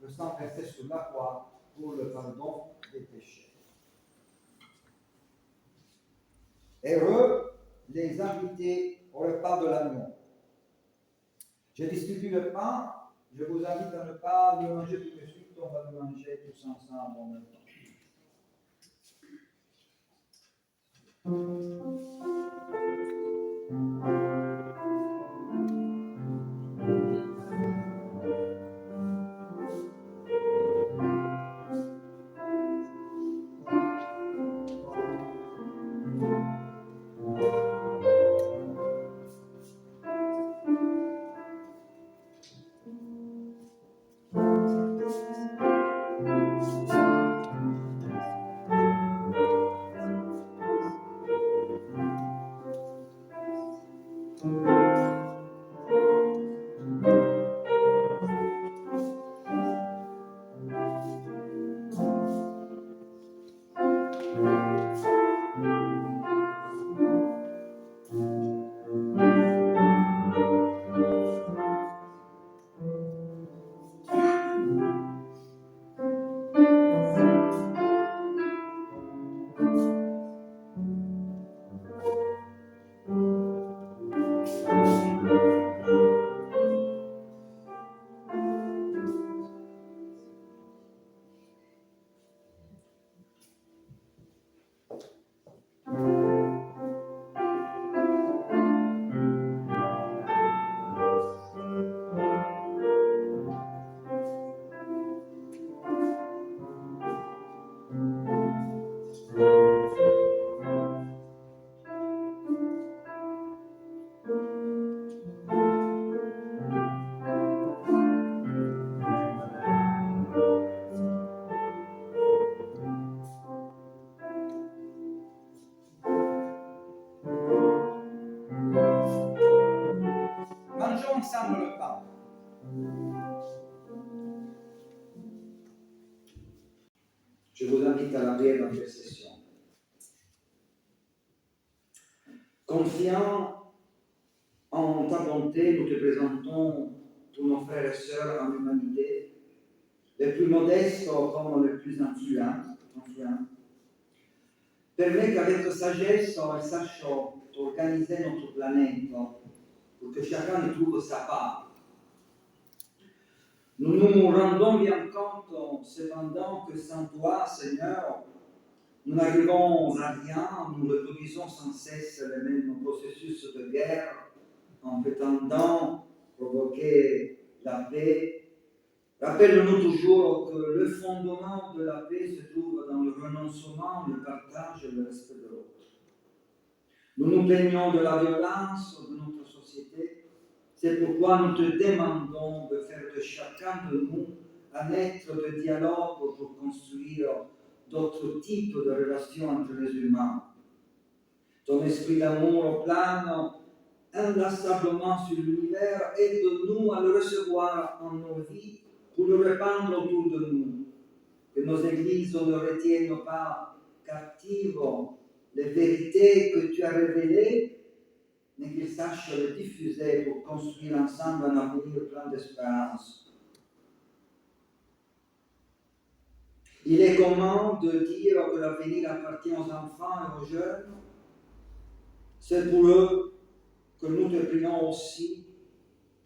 Le sang versé sur la croix pour le pardon des péchés. Heureux les invités au repas de l'agneau. Je distribue le pain. Je vous invite à ne pas le manger tout de suite, on va le manger tous ensemble en même temps. ensemble le pain. Je vous invite à la prière d'intercession. Confiant en ta bonté, nous te présentons tous nos frères et sœurs en humanité, les plus modestes comme les plus influents. Permet qu'avec sagesse, ils sachent organiser notre planète pour que chacun y trouve sa part. Nous nous rendons bien compte cependant que sans toi, Seigneur, nous n'arrivons à rien, nous reproduisons sans cesse les mêmes processus de guerre en prétendant provoquer la paix. Rappelle-nous toujours que le fondement de la paix se trouve dans le renoncement, le partage et le respect de l'autre. Nous nous plaignons de la violence de notre société. C'est pourquoi nous te demandons de faire de chacun de nous un être de dialogue pour construire d'autres types de relations entre les humains. Ton esprit d'amour plane inlassablement sur l'univers, aide-nous à le recevoir en nos vies pour le répandre autour de nous. Que nos églises ne retiennent pas captives les vérités que tu as révélées, mais qu'ils sachent les diffuser pour construire ensemble un avenir plein d'espérance. Il est commun de dire que l'avenir appartient aux enfants et aux jeunes. C'est pour eux que nous te prions aussi,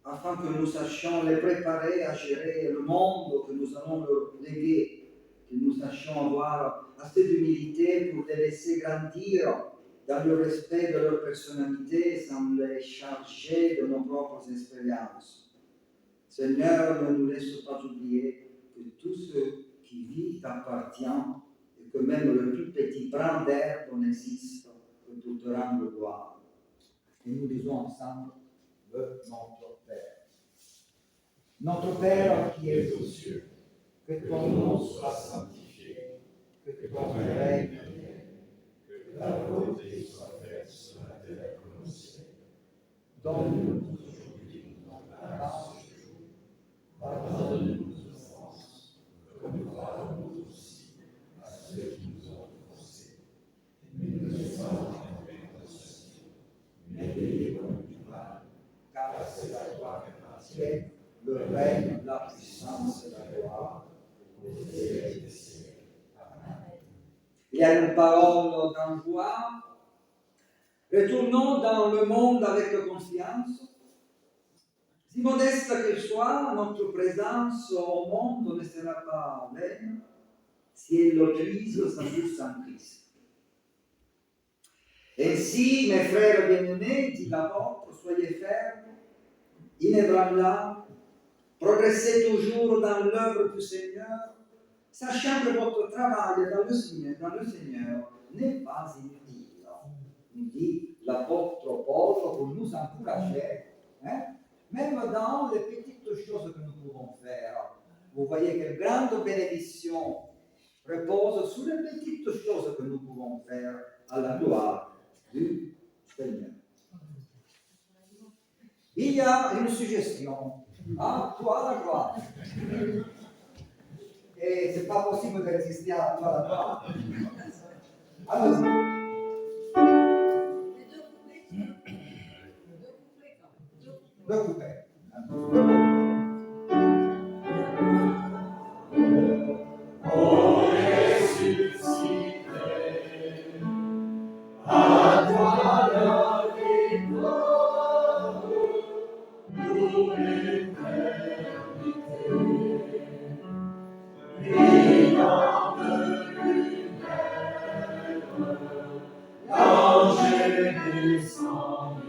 afin que nous sachions les préparer à gérer le monde que nous allons leur léguer, que nous sachions avoir assez d'humilité pour les laisser grandir dans le respect de leur personnalité sans les charger de nos propres expériences. Seigneur, ne nous laisse pas oublier que tout ce qui vit t'appartient et que même le plus petit brin d'herbe n'existe que pour te rendre gloire. Et nous disons ensemble le Notre Père. Notre Père qui es aux cieux, que ton nom soit sanctifié, que ton règne vienne, que ta volonté soit faite sur la terre comme au ciel. Donne-nous aujourd'hui notre pain de ce jour. Pardonne-nous nos offenses, comme nous pardonnons aussi à ceux qui nous ont offensés. Ne nous laisse pas entrer en tentation, mais délivre-nous du mal, car c'est à toi qu'appartient le règne, la puissance et la gloire pour les siècles des siècles. Amen. Il y a une parole d'envoi. Retournons dans le monde avec confiance. Si modeste qu'elle soit, notre présence au monde ne sera pas vaine si elle l'autorise sa vie en Christ. Ainsi, mes frères bien-aimés, dit l'apôtre, soyez fermes, inébranlables, progressez toujours dans l'œuvre du Seigneur, sachant que votre travail dans le Seigneur n'est pas inutile. Nous dit l'apôtre Paul pour nous encourager, même dans les petites choses que nous pouvons faire. Vous voyez quelle grande bénédiction repose sur les petites choses que nous pouvons faire à la gloire du Seigneur. Il y a une suggestion. À toi la gloire. Et c'est pas possible de résister à toi la gloire. Allons-y. Deux couplets. Oh, ressuscité, à toi la victoire, pour l'éternité. Vivant de lumière, l'ange est descendu.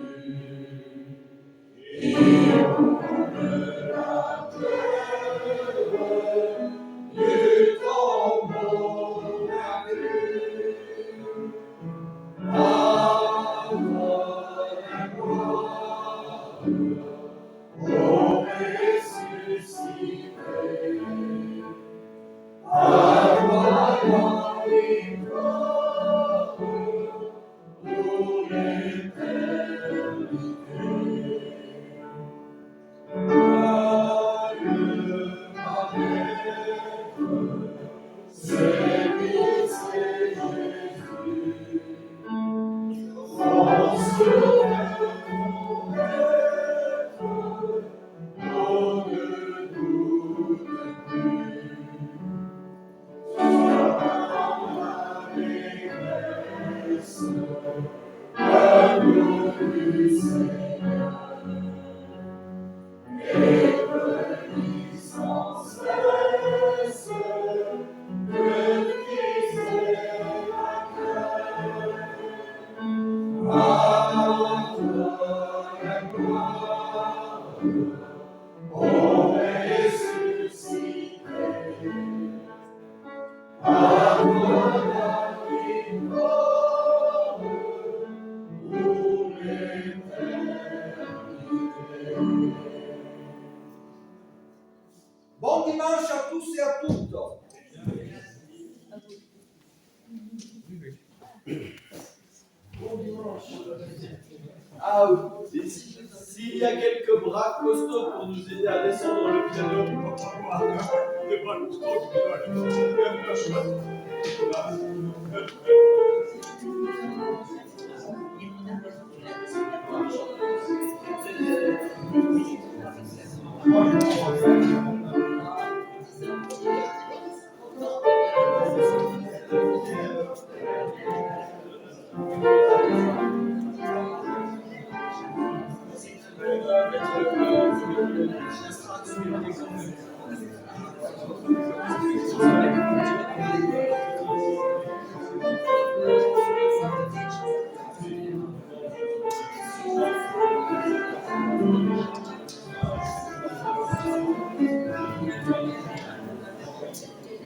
Seigneur, et petit sans cesse, le Christ est vainqueur. À toi la gloire, ô ressuscité, à toi la victoire, pour l'éternité. Bon dimanche à tous et à toutes. Ah oui, et s'il y a quelques bras costauds pour nous aider à descendre le piano, Des bras costauds,